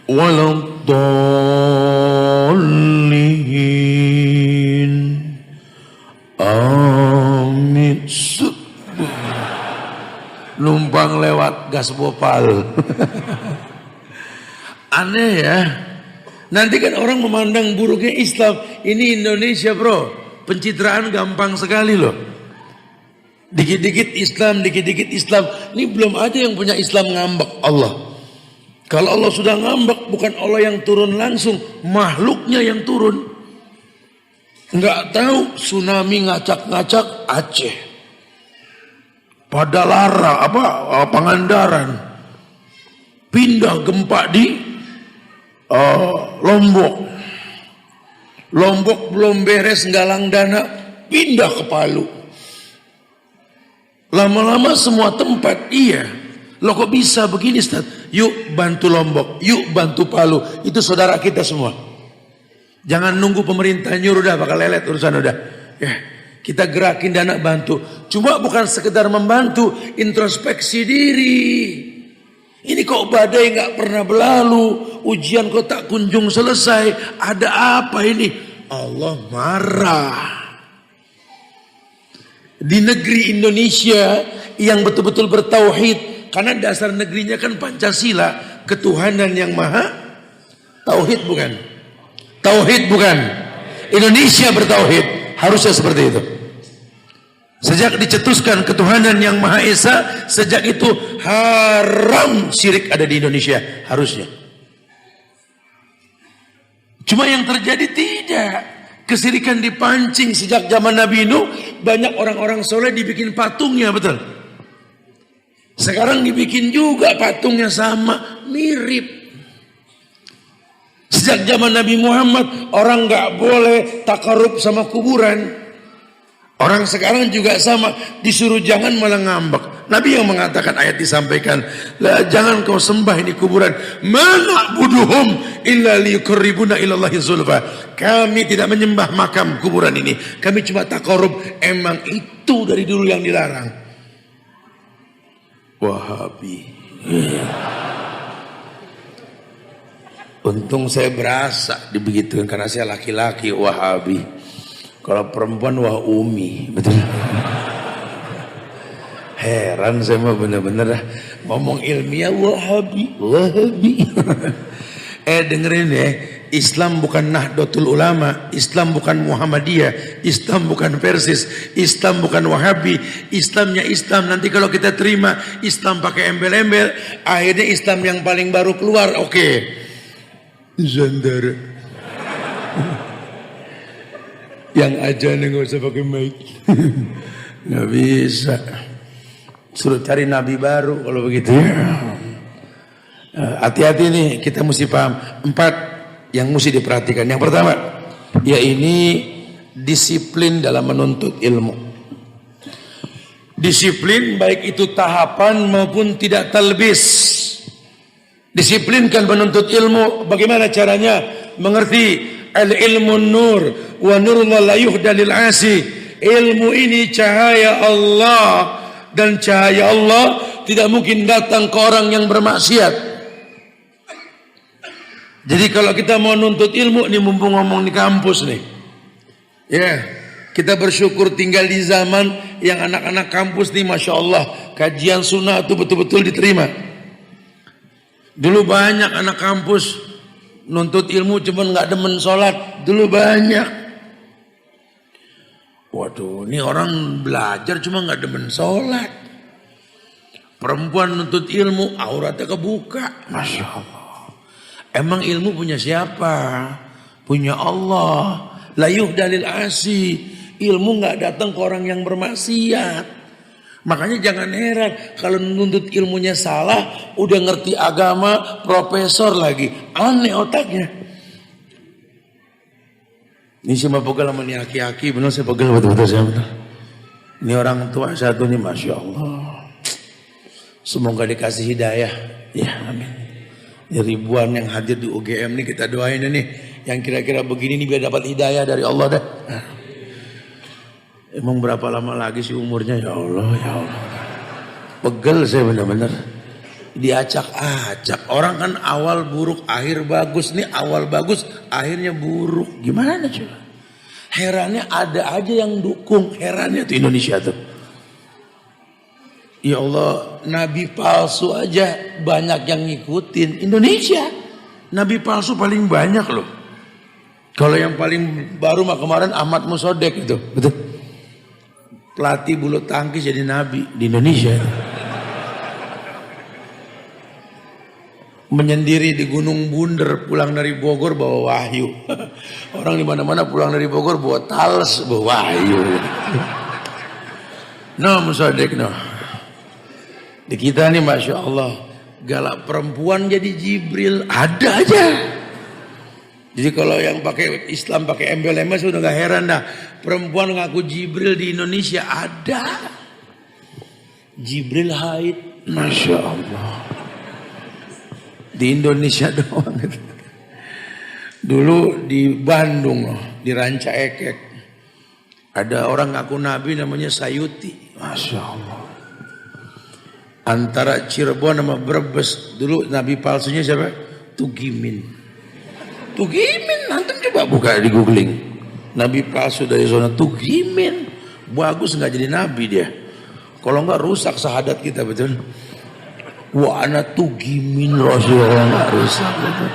Walau dolin, amin. Numpang lewat gas bopal. Aneh ya. Nanti kan orang memandang buruknya Islam. Ini Indonesia bro, pencitraan gampang sekali loh. Dikit-dikit Islam, dikit-dikit Islam. Ini belum ada yang punya Islam ngambek Allah. Kalau Allah sudah ngambek, bukan Allah yang turun langsung, makhluknya yang turun. Nggak tahu tsunami ngacak-ngacak Aceh, Padalarang, Pangandaran, pindah gempa di Lombok. Lombok belum beres nggalang dana, pindah ke Palu. Lama-lama semua tempat, iya. Loh kok bisa begini Ustaz? Yuk bantu Lombok, yuk bantu Palu. Itu saudara kita semua. Jangan nunggu pemerintah nyuruh dah, bakal lelet urusan udah. Ya, kita gerakin dana bantu. Cuma bukan sekedar membantu, introspeksi diri. Ini kok badai nggak pernah berlalu, ujian kok tak kunjung selesai. Ada apa ini? Allah marah. Di negeri Indonesia yang betul-betul bertauhid, karena dasar negerinya kan Pancasila, ketuhanan yang maha, tauhid bukan? Tauhid bukan? Indonesia bertauhid, harusnya seperti itu. Sejak dicetuskan ketuhanan yang maha esa, sejak itu haram syirik ada di Indonesia, harusnya. Cuma yang terjadi tidak. Kesirikan dipancing sejak zaman Nabi Nuh, banyak orang-orang soleh dibikin patungnya, betul. Sekarang dibikin juga patungnya sama, mirip. Sejak zaman Nabi Muhammad, orang nggak boleh takarub sama kuburan. Orang sekarang juga sama, disuruh jangan malah ngambek. Nabi yang mengatakan, ayat disampaikan, jangan kau sembah ini kuburan. Mana buduhum illa liyuqarribuna ilallahi zulfa. Kami tidak menyembah makam kuburan ini. Kami cuma takarub. Emang itu dari dulu yang dilarang. Wahabi. Untung saya berasa dibegitukan karena saya laki-laki Wahabi. Kalau perempuan wah umi, betul. Heran saya mah bener-bener ngomong ilmiah Wahabi. Dengerin ya, Islam bukan Nahdlatul Ulama, Islam bukan Muhammadiyah, Islam bukan Persis, Islam bukan Wahabi, Islamnya Islam. Nanti kalau kita terima Islam pakai embel-embel, akhirnya Islam yang paling baru keluar, oke. Zandara. Yang aja nih nggak usah pakai mic. Nggak bisa. Suruh cari nabi baru kalau begitu ya. Hati-hati nih, kita mesti paham 4 yang mesti diperhatikan. Yang pertama, ya ini disiplin dalam menuntut ilmu. Disiplin baik itu tahapan maupun tidak talbis. Disiplinkan menuntut ilmu. Bagaimana caranya? Mengerti al-ilmu nur wa nurullah la yuhda lil asi. Ilmu ini cahaya Allah, dan cahaya Allah tidak mungkin datang ke orang yang bermaksiat. Jadi kalau kita mau nuntut ilmu, nih mumpung ngomong di kampus nih, ya kita bersyukur tinggal di zaman yang anak-anak kampus nih, masya Allah, kajian sunnah itu betul-betul diterima. Dulu banyak anak kampus nuntut ilmu cuman nggak demen sholat, dulu banyak. Waduh, ini orang belajar cuma nggak demen sholat. Perempuan nuntut ilmu auratnya kebuka, masya Allah. Emang ilmu punya siapa? Punya Allah. La yuhda lil asi. Ilmu nggak datang ke orang yang bermaksiat. Makanya jangan heran kalau nuntut ilmunya salah, udah ngerti agama, profesor lagi, aneh otaknya. Ini semua pegel sama ini aki-aki, benar saya pegel betul-betul saya benar. Ini orang tua satu nih, masya Allah. Semoga dikasih hidayah. Ya, amin. Ribuan yang hadir di UGM nih kita doain nih yang kira-kira begini nih biar dapat hidayah dari Allah dah. Emang berapa lama lagi sih umurnya, ya Allah, ya Allah. Pegel saya benar-benar. Diacak-acak. Orang kan awal buruk akhir bagus, nih awal bagus akhirnya buruk. Gimana coba? Herannya ada aja yang dukung, herannya tuh Indonesia tuh. Ya Allah, nabi palsu aja banyak yang ngikutin. Indonesia, nabi palsu paling banyak loh. Kalau yang paling baru mah kemarin Ahmad Musodek itu, betul. Pelatih bulu tangkis jadi nabi di Indonesia. Menyendiri di Gunung Bunder, pulang dari Bogor bawa wahyu. Orang di mana-mana pulang dari Bogor bawa tals, bawa wahyu. No Musodek no. Di kita nih masya Allah, galak perempuan jadi Jibril ada aja. Jadi kalau yang pakai Islam pakai embel-embel sudah gak heran dah. Perempuan ngaku Jibril di Indonesia ada. Jibril haid, masya Allah. Di Indonesia doang. Dulu di Bandung loh, di Ranca Ekek, ada orang ngaku Nabi namanya Sayuti, masya Allah. Antara Cirebon sama Brebes dulu nabi palsunya siapa? Tugimin. Tugimin, nanti coba buka di googling. Nabi palsu dari zona Tugimin. Bagus nggak jadi nabi dia. Kalau nggak rusak syahadat kita, betul. Wah, anak Tugimin Rasulullah nggak rusak betul.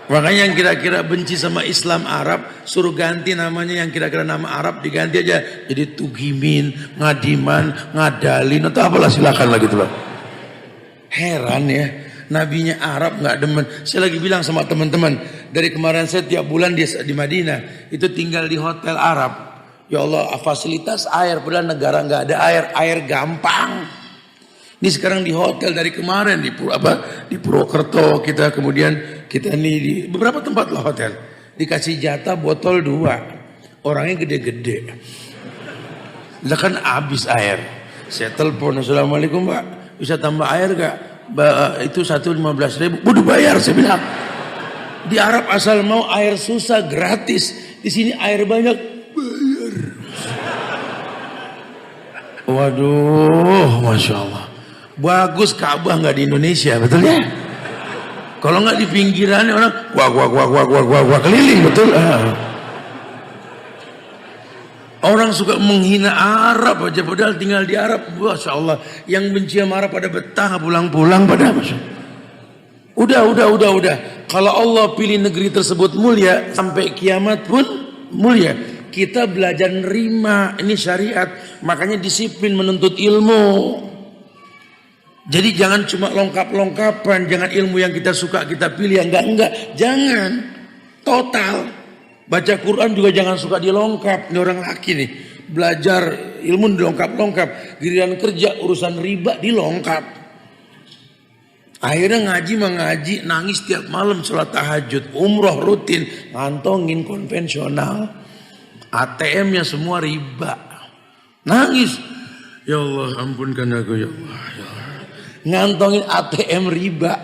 Makanya yang kira-kira benci sama Islam Arab suruh ganti namanya, yang kira-kira nama Arab diganti aja jadi Tugimin, Ngadiman, Ngadalin atau apalah, silakan lah gitu loh. Heran ya, nabinya Arab nggak demen. Saya lagi bilang sama teman-teman, dari kemarin saya tiap bulan di Madinah itu tinggal di hotel Arab. Ya Allah, fasilitas air, padahal negara nggak ada air gampang. Ini sekarang di hotel dari kemarin di Purwokerto kita, kemudian kita nih di beberapa tempat lah hotel dikasih jatah botol 2, orangnya gede-gede. Lah kan habis air. Saya telepon, assalamualaikum Pak, bisa tambah air gak? Itu 1.15.000. Udah bayar, saya bilang. Di Arab asal mau air susah gratis, di sini air banyak bayar. Waduh, masya Allah. Bagus Ka'bah nggak di Indonesia, betul ya? Kalau nggak di pinggiran orang wah keliling, betul. Orang suka menghina Arab aja padahal tinggal di Arab. Masya Allah, yang benci sama Arab pada betah pulang-pulang pada masya. Udah. Kalau Allah pilih negeri tersebut mulia, sampai kiamat pun mulia. Kita belajar nerima, ini syariat. Makanya disiplin menuntut ilmu. Jadi jangan cuma lengkap-lengkapan, jangan ilmu yang kita suka kita pilih, yang enggak, jangan total. Baca Quran juga jangan suka dilengkap. Ini orang laki nih, belajar ilmu dilengkap-lengkap, giliran kerja urusan riba dilengkap. Akhirnya ngaji nangis tiap malam sholat tahajud, umroh rutin, ngantongin konvensional, ATM-nya semua riba, nangis. Ya Allah ampunkan aku ya Allah, ya Allah. Ngantongin ATM riba.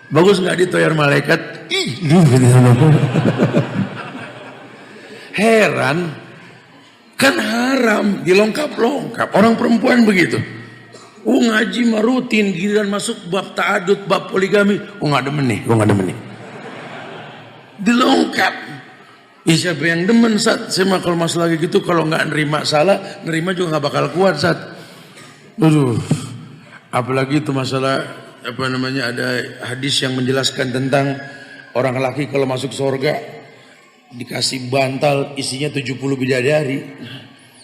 Bagus nggak ditoyar malaikat? Heran, kan haram dilengkap-lengkap. Orang perempuan begitu. Ngaji mah rutin, giliran masuk bab ta'adud, bab poligami, nggak demen nih. Dilengkap. Siapa yang demen Sat? Saya mah kalau masalah gitu, kalau nggak nerima salah, nerima juga nggak bakal kuat Sat. Aduh. Apalagi itu masalah ada hadis yang menjelaskan tentang orang laki kalau masuk surga dikasih bantal isinya 70 bidadari.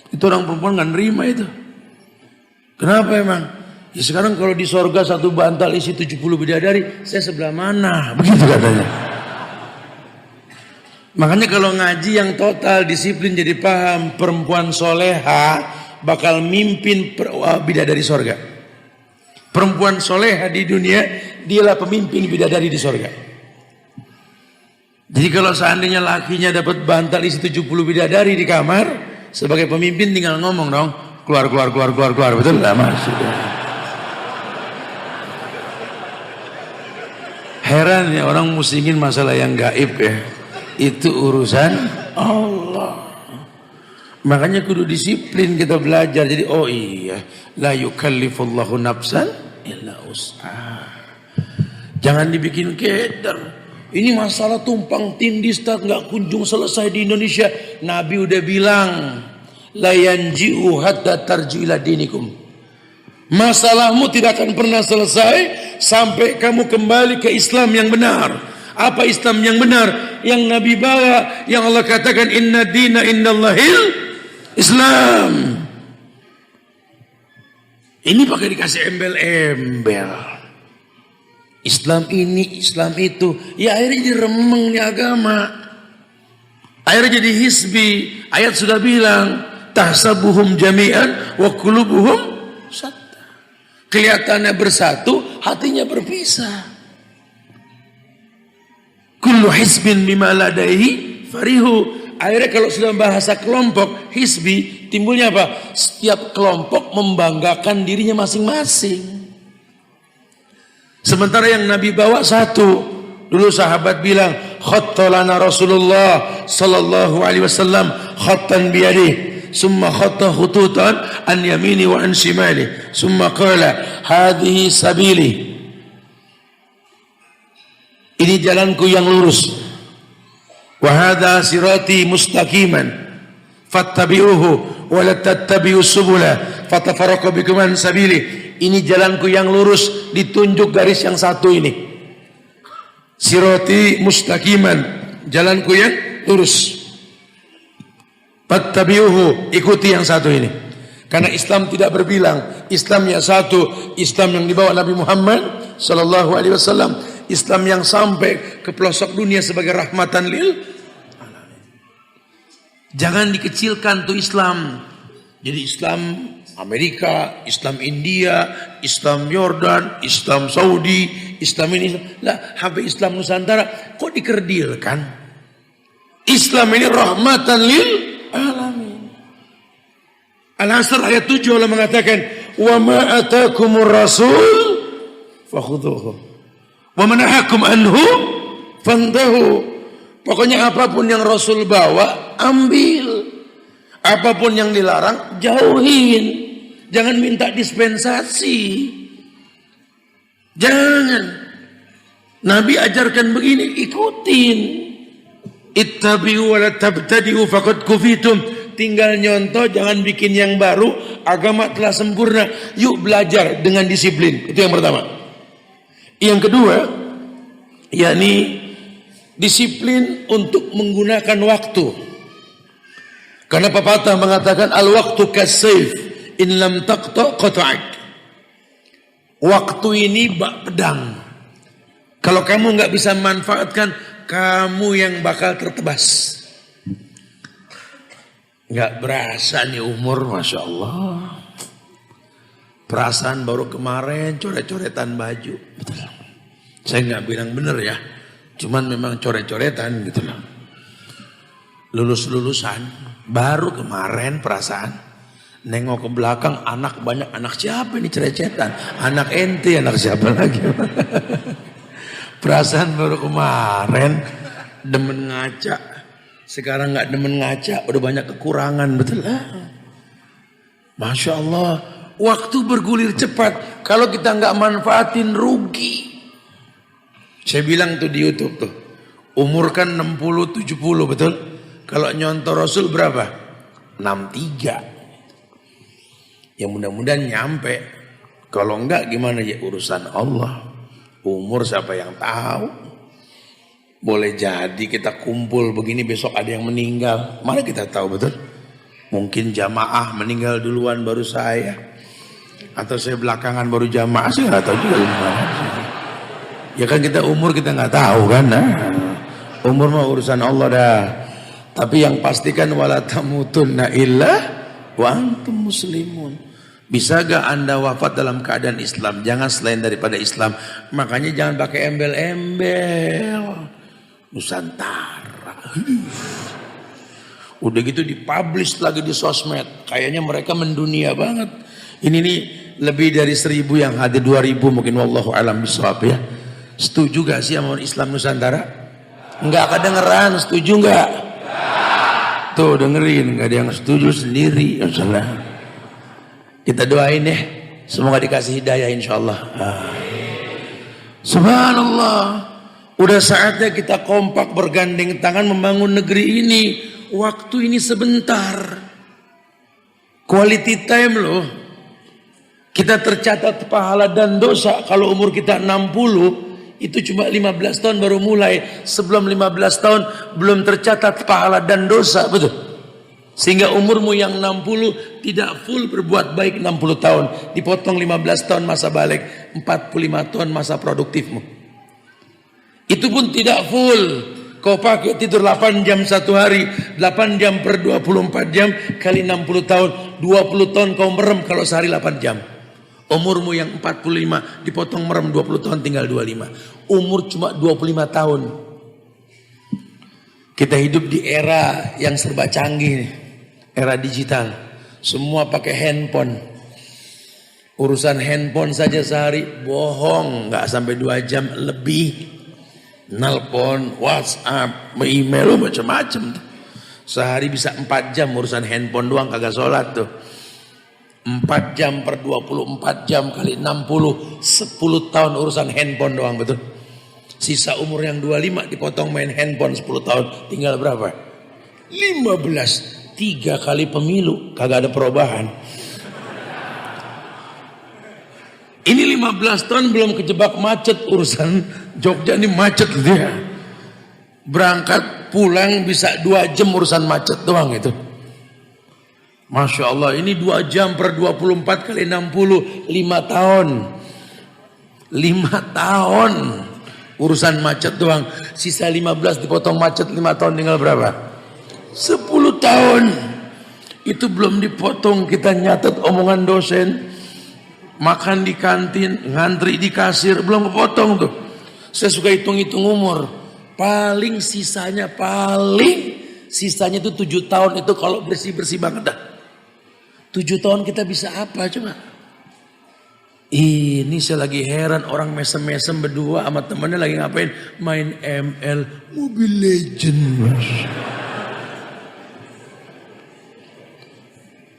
Itu orang perempuan nggak nerima itu. Kenapa emang? Ya sekarang kalau di surga satu bantal isi 70 bidadari, saya sebelah mana? Begitu katanya. Makanya kalau ngaji yang total disiplin jadi paham, perempuan soleha bakal mimpin bidadari surga. Perempuan soleha di dunia, dialah pemimpin bidadari di surga. Jadi kalau seandainya lakinya dapat bantal isi 70 bidadari di kamar, sebagai pemimpin tinggal ngomong dong, keluar, betul lah maksudnya. Heran ya orang musingin masalah yang gaib ya. Itu urusan Allah. Makanya kudu disiplin kita belajar. Jadi oh iya, la yukallifullahu nafsan illa wus'aha. Jangan dibikin keder. Ini masalah tumpang tindih Ustaz, nggak kunjung selesai di Indonesia. Nabi udah bilang, la yanji'u hatta tarji'u ila dinikum. Masalahmu tidak akan pernah selesai sampai kamu kembali ke Islam yang benar. Apa Islam yang benar? Yang Nabi bawa, yang Allah katakan inna dina indallahil Islam. Ini pakai dikasih embel-embel. Islam ini, Islam itu. Ya akhirnya jadi remeng nih agama. Akhirnya jadi hizbi. Ayat sudah bilang, tahsabuhum jami'an wa qulubuhum shatta. Kelihatannya bersatu, hatinya berpisah. Kullu hizbin bima ladaihi farihu. Akhirnya kalau sudah bahasa kelompok, hizbi, timbulnya apa? Setiap kelompok membanggakan dirinya masing-masing. Sementara yang Nabi bawa satu. Dulu sahabat bilang, khattalana Rasulullah sallallahu alaihi wasallam khattan biyadih, summa khatta khututan an yamini wa an shimali, summa qala hadhihi sabili. Ini jalanku yang lurus. Wa hadha sirati mustaqiman fattabi'uhu wa la tattabi'us subula fatafarraqu bikum an sabili. Ini jalanku yang lurus, ditunjuk garis yang satu ini. Sirati mustaqiman, jalanku yang lurus. Fattabi'uhu, ikuti yang satu ini. Karena Islam tidak berbilang, Islam yang satu, Islam yang dibawa Nabi Muhammad sallallahu alaihi wasallam. Islam yang sampai ke pelosok dunia sebagai rahmatan lil alamin. Jangan dikecilkan tuh Islam. Jadi Islam Amerika, Islam India, Islam Yordan, Islam Saudi, Islam ini lah, sampai Islam Nusantara kok dikerdilkan? Islam ini rahmatan lil alamin. Al-Asr ayat 7 Allah mengatakan, "Wa ma atakumur rasul fakhudhuhu. Wa manahakum anhu fantahu." Pokoknya apapun yang Rasul bawa, ambil. Apapun yang dilarang, jauhin. Jangan minta dispensasi. Jangan. Nabi ajarkan begini, ikutin. Ittabi'u wa la tabtadi'u faqad kufitum. Tinggal nyontoh, jangan bikin yang baru. Agama telah sempurna. Yuk belajar dengan disiplin. Itu yang pertama. Yang kedua, yakni disiplin untuk menggunakan waktu. Karena pepatah mengatakan al-waqtu kas-sayf in lam taqta qata'ak. Waktu ini bak pedang. Kalau kamu nggak bisa manfaatkan, kamu yang bakal tertebas. Nggak berasa nih umur, Masya Allah. Perasaan baru kemarin coret-coretan baju. Betul. Saya nggak bilang bener ya. Cuman memang coret-coretan gitu loh. Lulus-lulusan. Baru kemarin perasaan. Nengok ke belakang anak banyak. Anak siapa ini coret-coretan? Anak ente, anak siapa lagi? Perasaan baru kemarin demen ngaca, sekarang nggak demen ngaca, udah banyak kekurangan, betul lah. Masya Allah, waktu bergulir cepat. Kalau kita nggak manfaatin rugi. Saya bilang tuh di YouTube tuh, umur kan 60-70 betul. Kalau nyontoh Rasul berapa? 63. Ya mudah-mudahan nyampe. Kalau enggak gimana ya, urusan Allah. Umur siapa yang tahu? Boleh jadi kita kumpul begini besok ada yang meninggal. Mana kita tahu, betul? Mungkin jamaah meninggal duluan baru saya. Atau saya belakangan baru jamaah, saya nggak tahu juga gimana. Ya kan kita umur kita nggak tahu kan. Nah, umur mah urusan Allah dah. Tapi yang pastikan wala tamutunna illa wa antum muslimun. Bisa gak Anda wafat dalam keadaan Islam? Jangan selain daripada Islam. Makanya jangan pakai embel-embel. Nusantara. Udah gitu dipublish lagi di sosmed. Kayaknya mereka mendunia banget. Ini nih lebih dari 1000 yang hadir, 2000 mungkin, wallahu alam bisawab ya. Setuju gak sih sama Islam Nusantara? Enggak kedengeran, setuju gak? Tuh dengerin, gak ada yang setuju sendiri. Masalah. Kita doain ya, semoga dikasih hidayah insyaallah. Subhanallah, udah saatnya kita kompak bergandeng tangan membangun negeri ini. Waktu ini sebentar, quality time loh. Kita tercatat pahala dan dosa. Kalau umur kita 60, itu cuma 15 tahun baru mulai. Sebelum 15 tahun belum tercatat pahala dan dosa, betul? Sehingga umurmu yang 60 tidak full berbuat baik 60 tahun. Dipotong 15 tahun masa balik, 45 tahun masa produktifmu. Itu pun tidak full. Kau pakai tidur 8 jam satu hari, 8 jam per 24 jam kali 60 tahun. 20 tahun kau merem kalau sehari 8 jam. Umurmu yang 45 dipotong merem 20 tahun tinggal 25. Umur cuma 25 tahun. Kita hidup di era yang serba canggih nih. Era digital, semua pakai handphone. Urusan handphone saja sehari bohong, nggak sampai 2 jam lebih. Nelpon, WhatsApp, email, macam-macam. Sehari bisa 4 jam urusan handphone doang, kagak sholat tuh. 4 jam per 24 jam kali 60, 10 tahun urusan handphone doang, betul. Sisa umur yang 25 dipotong main handphone 10 tahun, tinggal berapa? 15. 3 kali pemilu, kagak ada perubahan. Ini 15 tahun belum kejebak macet. Urusan Jogja ini macet dia. Berangkat pulang bisa 2 jam urusan macet doang itu. Masya Allah, ini 2 jam per 24 kali 60, 5 tahun. 5 tahun urusan macet doang. Sisa 15 dipotong macet 5 tahun, tinggal berapa? 10 tahun. Itu belum dipotong kita nyatet omongan dosen, makan di kantin, ngantri di kasir, belum kepotong tuh. Saya suka hitung-hitung umur. Paling sisanya itu 7 tahun itu kalau bersih-bersih banget dah. 7 tahun kita bisa apa coba? Ini saya lagi heran, orang mesem-mesem berdua sama temennya lagi ngapain? Main ML, Mobile Legends.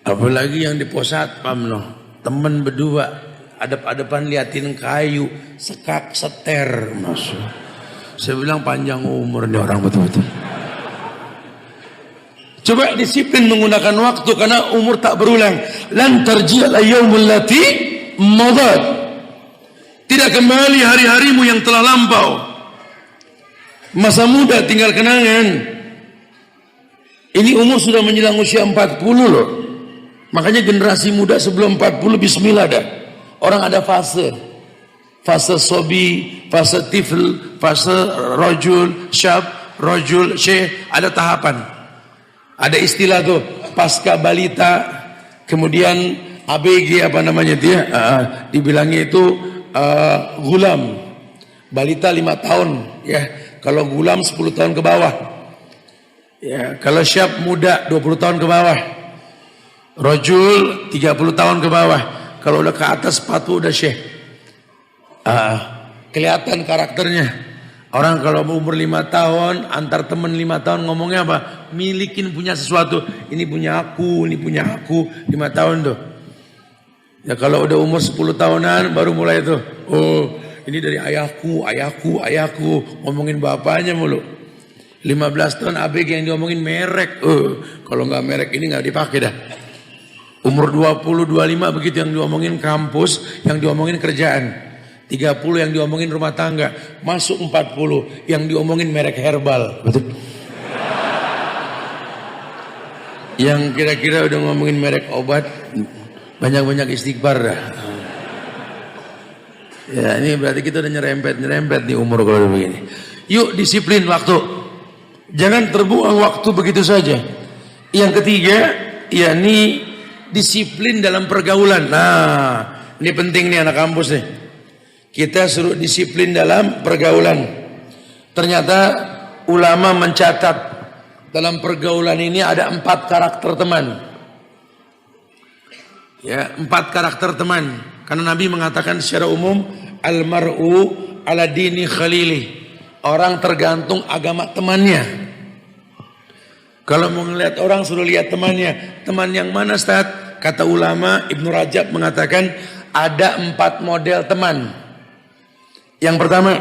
Apalagi yang di pos satpam loh, temen berdua adep-adepan liatin kayu, sekak seter, masuk. Saya bilang panjang umur nih orang betul-betul. Coba disiplin menggunakan waktu karena umur tak berulang. Lan tarji'al ayyamul lati madat. Tidak kembali hari-harimu yang telah lampau. Masa muda tinggal kenangan. Ini umur sudah menjelang usia 40 loh. Makanya generasi muda sebelum 40 bismillah dah. Orang ada fase. fase sobi, fase tifl, fase rojul, syab, rojul, syekh. Ada tahapan. Ada istilah tuh, pasca balita, kemudian ABG apa namanya dia, dibilangnya itu gulam. Balita 5 tahun, ya. Kalau gulam 10 tahun ke bawah. Ya, kalau syab muda 20 tahun ke bawah. Rojul 30 tahun ke bawah. Kalau udah ke atas 40 udah syekh. Kelihatan karakternya. Orang kalau umur 5 tahun, antar teman 5 tahun ngomongnya apa? Milikin punya sesuatu. Ini punya aku, ini punya aku. 5 tahun tuh. Ya kalau udah umur 10 tahunan baru mulai tuh. Oh, ini dari ayahku, ayahku, ayahku. Ngomongin bapaknya mulu. 15 tahun ABG yang diomongin merek. Kalau nggak merek ini nggak dipakai dah. Umur 20, 25 begitu yang diomongin kampus, yang diomongin kerjaan. 30 yang diomongin rumah tangga, masuk 40 yang diomongin merek herbal. Betul. Yang kira-kira udah ngomongin merek obat, banyak-banyak istighfar dah. Ya ini berarti kita udah nyerempet di umur kalau begini. Yuk disiplin waktu. Jangan terbuang waktu begitu saja. Yang ketiga, yakni disiplin dalam pergaulan. Nah, ini penting nih anak kampus nih. Kita suruh disiplin dalam pergaulan. Ternyata ulama mencatat dalam pergaulan ini ada 4 karakter teman. Ya, 4 karakter teman. Karena Nabi mengatakan secara umum, al-mar'u ala dini khalili. Orang tergantung agama temannya. Kalau mau ngeliat orang suruh lihat temannya. Teman yang mana Ustaz? Kata ulama Ibnu Rajab mengatakan ada 4 model teman. Yang pertama,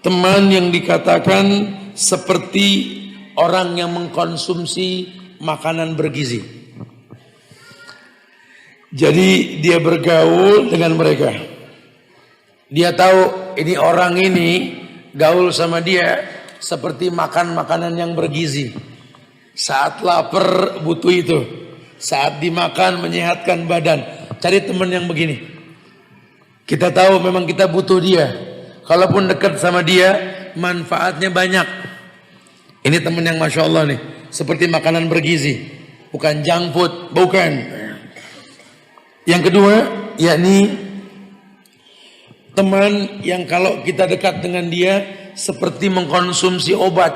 teman yang dikatakan seperti orang yang mengkonsumsi makanan bergizi. Jadi dia bergaul dengan mereka. Dia tahu ini orang ini gaul sama dia seperti makan makanan yang bergizi. Saat lapar butuh itu. Saat dimakan menyehatkan badan. Cari teman yang begini. Kita tahu memang kita butuh dia. Kalaupun dekat sama dia, manfaatnya banyak. Ini teman yang Masya Allah nih. Seperti makanan bergizi. Bukan junk food. Bukan. Yang kedua, yakni teman yang kalau kita dekat dengan dia seperti mengkonsumsi obat.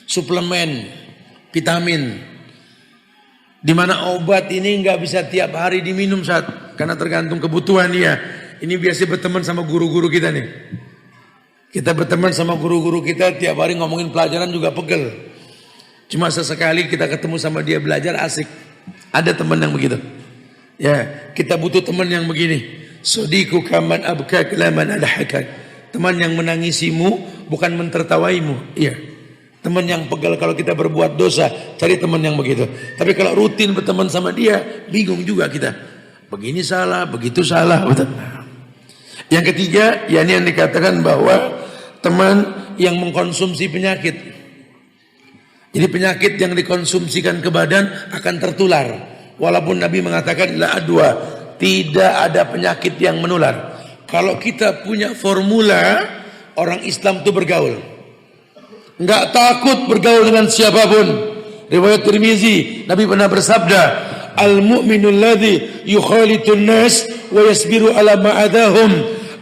Suplemen. Vitamin. Dimana obat ini nggak bisa tiap hari diminum saat. Karena tergantung kebutuhan dia. Ini biasa berteman sama guru-guru kita nih. Kita berteman sama guru-guru kita tiap hari ngomongin pelajaran juga pegel. Cuma sesekali kita ketemu sama dia belajar asik. Ada teman yang begitu. Ya, kita butuh teman yang begini. Sodiku kaman abka kelaman adhakan. Teman yang menangisimu bukan mentertawaimu. Iya. Teman yang pegel kalau kita berbuat dosa, cari teman yang begitu. Tapi kalau rutin berteman sama dia, bingung juga kita. Begini salah, begitu salah. Betul. Yang ketiga, yakni yang dikatakan bahwa teman yang mengkonsumsi penyakit. Jadi penyakit yang dikonsumsikan ke badan akan tertular. Walaupun Nabi mengatakan la adwa, tidak ada penyakit yang menular. Kalau kita punya formula, orang Islam itu bergaul. Enggak takut bergaul dengan siapapun. Riwayat Tirmizi, Nabi pernah bersabda, al-mu'minul ladzi yukhalitun nas wa yasbiru ala ma'adahum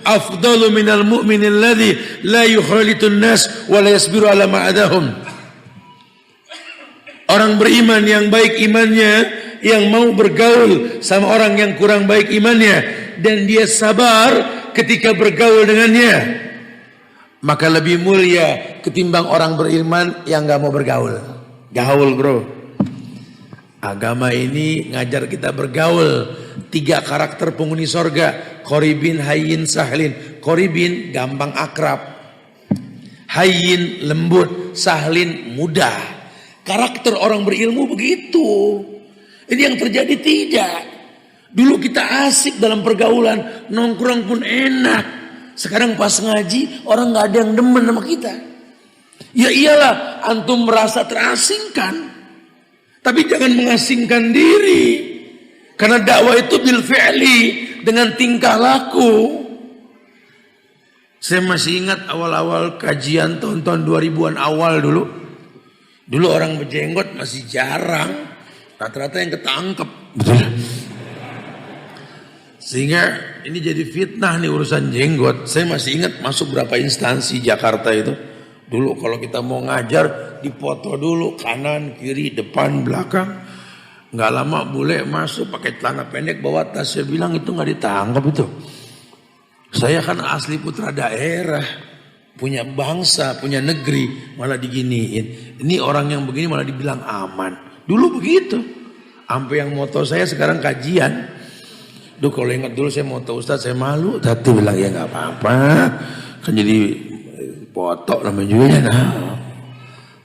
afdalu minal mu'minil ladzi la yukhalitun nas wa la yasbiru ala ma'adahum. Orang beriman yang baik imannya, yang mau bergaul sama orang yang kurang baik imannya, dan dia sabar ketika bergaul dengannya, maka lebih mulia ketimbang orang beriman yang gak mau bergaul. Gaul bro. Agama ini ngajar kita bergaul. 3 karakter penghuni sorga. Qoribin, hayyin, sahlin. Qoribin gampang akrab. Hayyin lembut, sahlin mudah. Karakter orang berilmu begitu. Ini yang terjadi tidak. Dulu kita asik dalam pergaulan, nongkrong pun enak. Sekarang pas ngaji orang nggak ada yang demen sama kita. Ya iyalah, antum merasa terasingkan. Tapi jangan mengasingkan diri. Karena dakwah itu bil fi'li, dengan tingkah laku. Saya masih ingat awal-awal kajian tahun-tahun 2000-an awal dulu. Dulu orang berjenggot masih jarang. Rata-rata yang ketangkep. Betul. Sehingga ini jadi fitnah nih urusan jenggot. Saya masih ingat masuk berapa instansi Jakarta itu. Dulu kalau kita mau ngajar dipoto dulu kanan, kiri, depan, belakang. Nggak lama bule masuk pakai celana pendek bawa tas. Saya bilang itu nggak ditangkap itu. Saya kan asli putra daerah, punya bangsa, punya negeri, malah diginiin. Ini orang yang begini malah dibilang aman. Dulu begitu. Sampai yang moto saya sekarang kajian. Duh kalau ingat dulu saya moto Ustaz saya malu. Tapi bilang ya nggak apa-apa. Kan jadi foto namanya juga ya. Nah.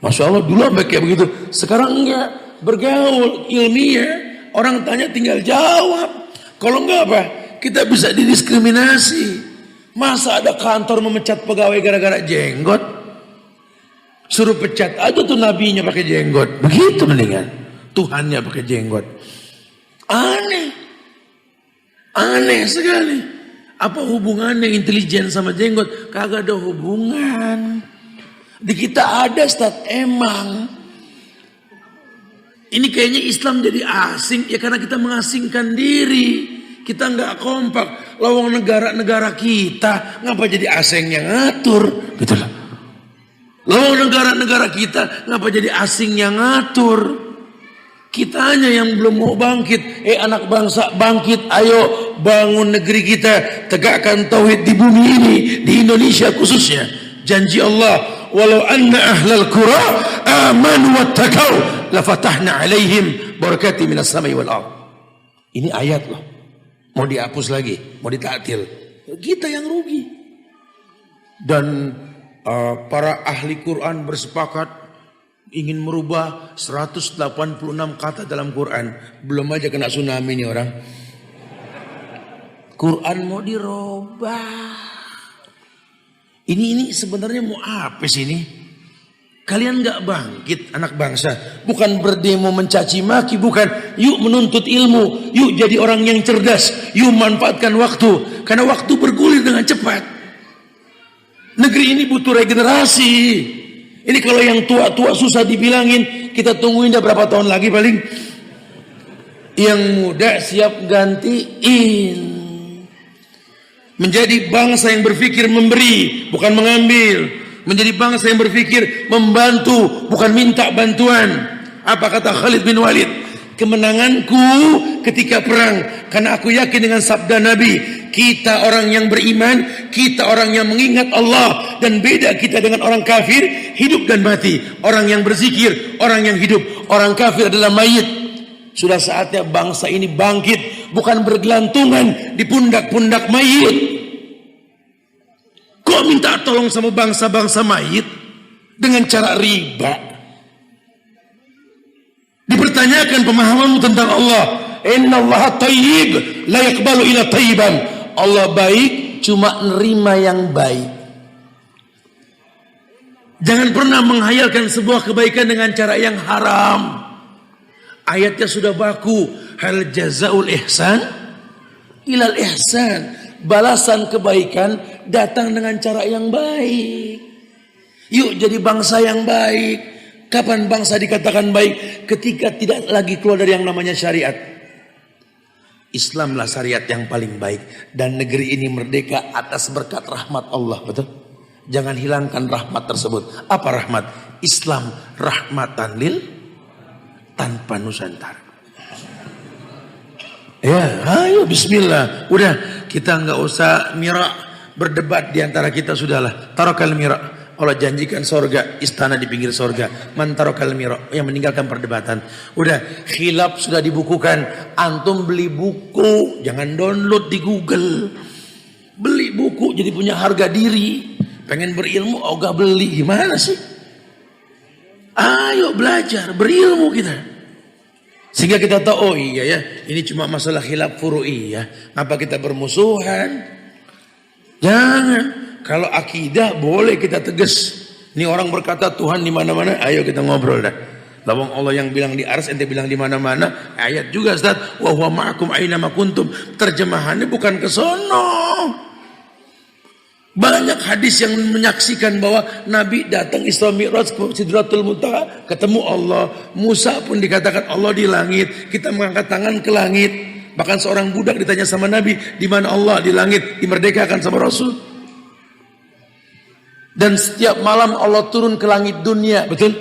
Masya Allah dulu sampai kayak begitu. Sekarang enggak. Bergaul ilmiah. Orang tanya tinggal jawab. Kalau enggak apa? Kita bisa didiskriminasi. Masa ada kantor memecat pegawai gara-gara jenggot? Suruh pecat aja tuh nabinya pakai jenggot. Begitu mendingan. Tuhannya pakai jenggot. Aneh. Aneh sekali. Apa hubungannya intelijen sama jenggot? Kagak ada hubungan. Di kita ada Ustaz emang. Ini kayaknya Islam jadi asing. Ya karena kita mengasingkan diri. Kita nggak kompak, lawang negara-negara kita, ngapa jadi asing yang ngatur, gitu lah. Lawang negara-negara kita, ngapa jadi asing yang ngatur? Kitanya yang belum mau bangkit. Anak bangsa bangkit, ayo bangun negeri kita, tegakkan tauhid di bumi ini, di Indonesia khususnya. Janji Allah, walau anna ahlal qura amanu wattaqau, lafatahna alaihim barakati minas samai wal ardh. Ini ayat loh. Mau dihapus lagi, mau ditaktil. Kita yang rugi. Dan para ahli Quran bersepakat ingin merubah 186 kata dalam Quran. Belum aja kena tsunami nih orang. Quran mau dirubah. Ini sebenarnya mau apa sih ini? Kalian gak bangkit anak bangsa. Bukan berdemo mencaci maki. Bukan. Yuk menuntut ilmu. Yuk jadi orang yang cerdas. Yuk manfaatkan waktu. Karena waktu bergulir dengan cepat. Negeri ini butuh regenerasi. Ini kalau yang tua-tua susah dibilangin. Kita tungguin dah berapa tahun lagi paling. Yang muda siap gantiin. Menjadi bangsa yang berpikir memberi. Bukan mengambil. Menjadi bangsa yang berpikir membantu, bukan minta bantuan. Apa kata Khalid bin Walid? Kemenanganku ketika perang, karena aku yakin dengan sabda Nabi, kita orang yang beriman, kita orang yang mengingat Allah, dan beda kita dengan orang kafir, hidup dan mati. Orang yang berzikir, orang yang hidup. Orang kafir adalah mayit. Sudah saatnya bangsa ini bangkit, bukan bergelantungan di pundak-pundak mayit. Kok minta tolong sama bangsa-bangsa mayit dengan cara riba? Dipertanyakan pemahamanmu tentang Allah. Innallaha thayyib la yaqbalu illa thayyiban. Allah baik, cuma nerima yang baik. Jangan pernah menghayalkan sebuah kebaikan dengan cara yang haram. Ayatnya sudah baku. Hal jazaul ihsan ilal ihsan. Balasan kebaikan datang dengan cara yang baik. Yuk jadi bangsa yang baik. Kapan bangsa dikatakan baik? Ketika tidak lagi keluar dari yang namanya syariat. Islamlah syariat yang paling baik. Dan negeri ini merdeka atas berkat rahmat Allah. Betul? Jangan hilangkan rahmat tersebut. Apa rahmat? Islam rahmatan lil tanpa nusantara. Ya, ayo bismillah. Udah, kita nggak usah mirak berdebat di antara kita, sudahlah. Tarakal mirak. Allah janjikan sorga, istana di pinggir sorga. Man tarakal mirak, yang meninggalkan perdebatan. Udah, khilaf sudah dibukukan. Antum beli buku, jangan download di Google. Beli buku jadi punya harga diri. Pengen berilmu, ogah beli, gimana sih? Ayo belajar, berilmu kita. Sehingga kita tahu, oh iya ya, ini cuma masalah khilaf furu'i ya. Apa kita bermusuhan? Jangan. Kalau akidah boleh kita tegas. Ini orang berkata Tuhan di mana-mana, ayo kita ngobrol dah. Lawang Allah yang bilang di ars, ente bilang di mana-mana. Ayat juga Ustaz, wa huwa ma'akum aina ma kuntum. Terjemahannya bukan ke sono. Banyak hadis yang menyaksikan bahwa Nabi datang Isra Mi'raj ke Sidratul Muntaha, ketemu Allah. Musa pun dikatakan Allah di langit. Kita mengangkat tangan ke langit. Bahkan seorang budak ditanya sama Nabi, di mana Allah? Di langit. Dimerdekakan sama Rasul. Dan setiap malam Allah turun ke langit dunia, betul?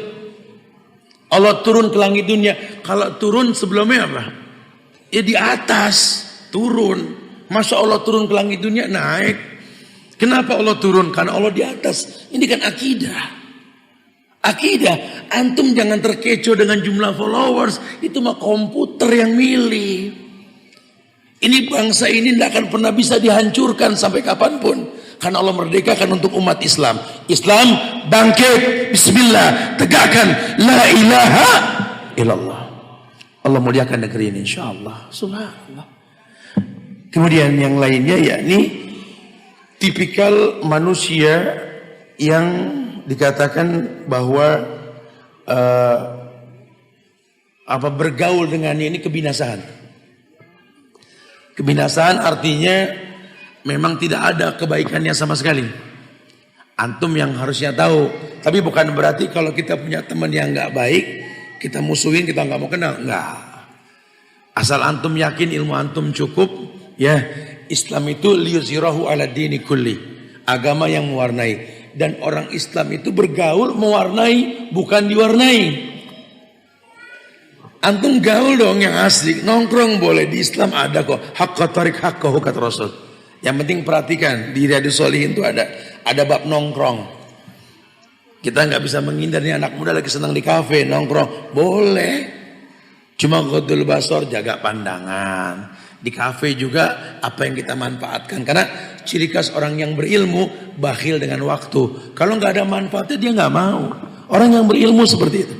Allah turun ke langit dunia. Kalau turun sebelumnya apa? Ya di atas, turun. Masa Allah turun ke langit dunia, naik. Kenapa Allah turun? Karena Allah di atas. Ini kan akidah. Akidah. Antum jangan terkecoh dengan jumlah followers. Itu mah komputer yang milih. Ini bangsa ini tidak akan pernah bisa dihancurkan sampai kapanpun. Karena Allah merdekakan untuk umat Islam. Islam bangkit. Bismillah. Tegakkan. La ilaha illallah. Allah muliakan negeri ini insyaAllah. Subhanallah. Kemudian yang lainnya yakni tipikal manusia yang dikatakan bahwa bergaul dengannya ini kebinasaan. Kebinasaan artinya memang tidak ada kebaikannya sama sekali. Antum yang harusnya tahu. Tapi bukan berarti kalau kita punya teman yang nggak baik, kita musuhin, kita nggak mau kenal. Nggak. Asal antum yakin ilmu antum cukup, ya. Islam itu liyuzhirahu ala dini kulli. Agama yang mewarnai. Dan orang Islam itu bergaul mewarnai, bukan diwarnai. Antum gaul dong yang asik. Nongkrong boleh. Di Islam ada kok. Haqqa tarik haqqahu kata Rasul. Yang penting perhatikan. Di Riyadhus Shalihin itu ada bab nongkrong. Kita nggak bisa menghindar nih anak muda lagi senang di kafe nongkrong. Boleh. Cuma ghadul basar, jaga pandangan. Di kafe juga apa yang kita manfaatkan. Karena ciri khas orang yang berilmu bakhil dengan waktu. Kalau nggak ada manfaatnya dia nggak mau. Orang yang berilmu seperti itu.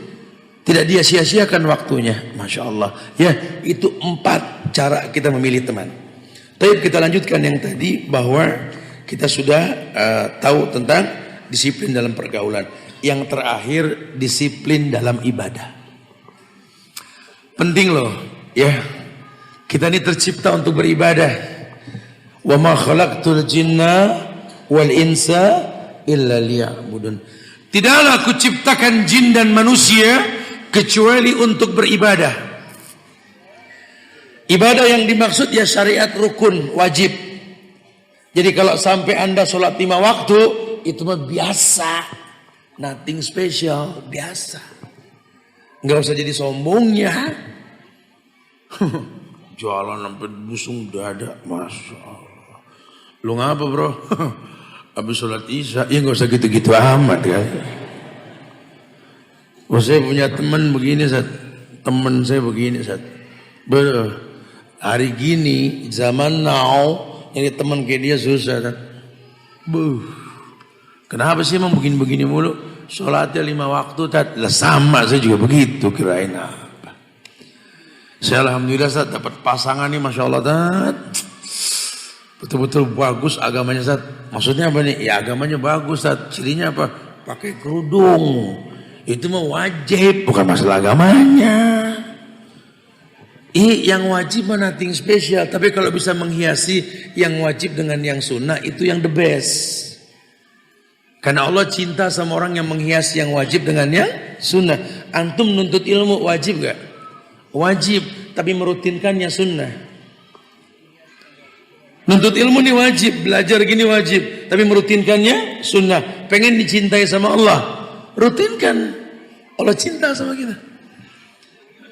Tidak dia sia-siakan waktunya. Masya Allah. Ya, itu 4 cara kita memilih teman. Tapi kita lanjutkan yang tadi bahwa kita sudah tahu tentang disiplin dalam pergaulan. Yang terakhir disiplin dalam ibadah. Penting loh, ya. Kita ini tercipta untuk beribadah. Wa ma khalaqtul jinna wal insa illa liya'budun. Tidaklah aku ciptakan jin dan manusia kecuali untuk beribadah. Ibadah yang dimaksud ya syariat rukun, wajib. Jadi kalau sampai Anda sholat 5 waktu, itu mah biasa. Nothing special, biasa. Enggak usah jadi sombongnya. Jualan sampai busung dada, Masya Allah. Lu ngapa bro? Habis sholat isya, ya gak usah gitu-gitu amat kan. Saya punya teman begini Sat. Teman saya begini Sat. Hari gini, zaman now, ini teman kayak dia susah Sat. Kenapa sih emang begini-begini mulu? Sholatnya 5 waktu Sat. Lah sama, saya juga begitu kirain apa. Saya alhamdulillah Ustaz dapat pasangan nih Masya Allah Ustaz. Betul-betul bagus agamanya Ustaz. Maksudnya apa nih? Ya agamanya bagus Ustaz. Cirinya apa? Pakai kerudung. Itu mah wajib, bukan masalah agamanya. Yang wajib mah nothing special. Tapi kalau bisa menghiasi yang wajib dengan yang sunnah, itu yang the best. Karena Allah cinta sama orang yang menghiasi yang wajib dengan yang sunnah. Antum nuntut ilmu wajib gak? Wajib, tapi merutinkannya sunnah. Nuntut ilmu ini wajib, belajar gini wajib, tapi merutinkannya sunnah. Pengen dicintai sama Allah, rutinkan. Allah cinta sama kita.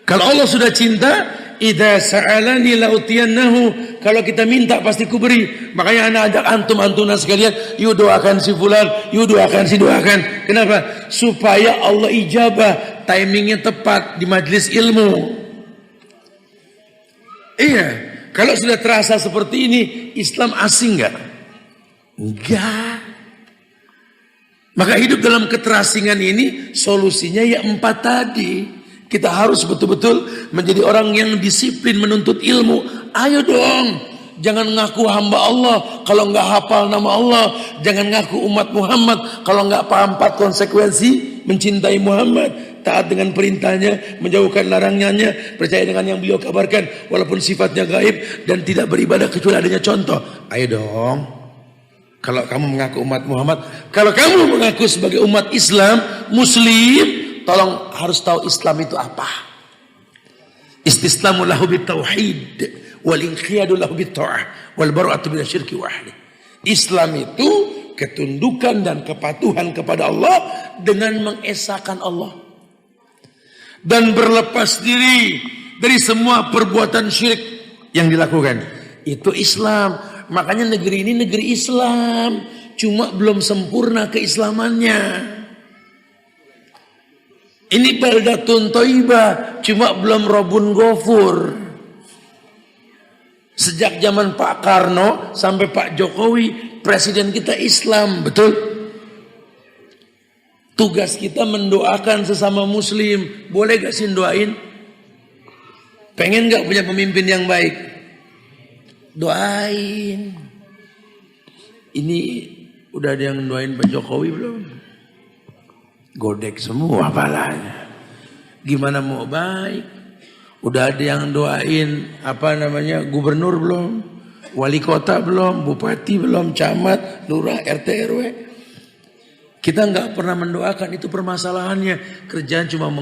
Kalau Allah sudah cinta, idza sa'alani la'utiyannahu. Kalau kita minta pasti kuberi. Makanya anak ajak antum-antuna sekalian, yuk doakan si fulan, yuk doakan si doakan. Kenapa? Supaya Allah ijabah, timingnya tepat di majelis ilmu. Iya, kalau sudah terasa seperti ini, Islam asing nggak? Enggak. Maka hidup dalam keterasingan ini, solusinya ya 4 tadi. Kita harus betul-betul menjadi orang yang disiplin menuntut ilmu. Ayo dong, jangan ngaku hamba Allah kalau nggak hafal nama Allah. Jangan ngaku umat Muhammad kalau nggak paham 4 konsekuensi mencintai Muhammad. Taat dengan perintahnya, menjauhkan larangannya, percaya dengan yang beliau kabarkan walaupun sifatnya gaib, dan tidak beribadah kecuali adanya contoh. Ayo dong. Kalau kamu mengaku umat Muhammad, kalau kamu mengaku sebagai umat Islam, Muslim, tolong harus tahu Islam itu apa. Istislamu lahu bitauhid wal inqiyadu lahu bitta'ah wal bara'atu minasyirki wa ahli. Islam itu ketundukan dan kepatuhan kepada Allah dengan mengesahkan Allah dan berlepas diri dari semua perbuatan syirik yang dilakukan. Itu Islam. Makanya negeri ini negeri Islam, cuma belum sempurna keislamannya. Ini baldatun thayyibah, cuma belum robun gofur. Sejak zaman Pak Karno sampai Pak Jokowi, presiden kita Islam, betul? Tugas kita mendoakan sesama Muslim. Boleh gak sih doain? Pengen gak punya pemimpin yang baik? Doain. Ini udah ada yang doain Pak Jokowi belum? Godek semua palanya. Gimana mau baik? Udah ada yang doain gubernur belum? Wali kota belum? Bupati belum? Camat, lurah, RT RW. Kita nggak pernah mendoakan, itu permasalahannya. Kerjaan cuma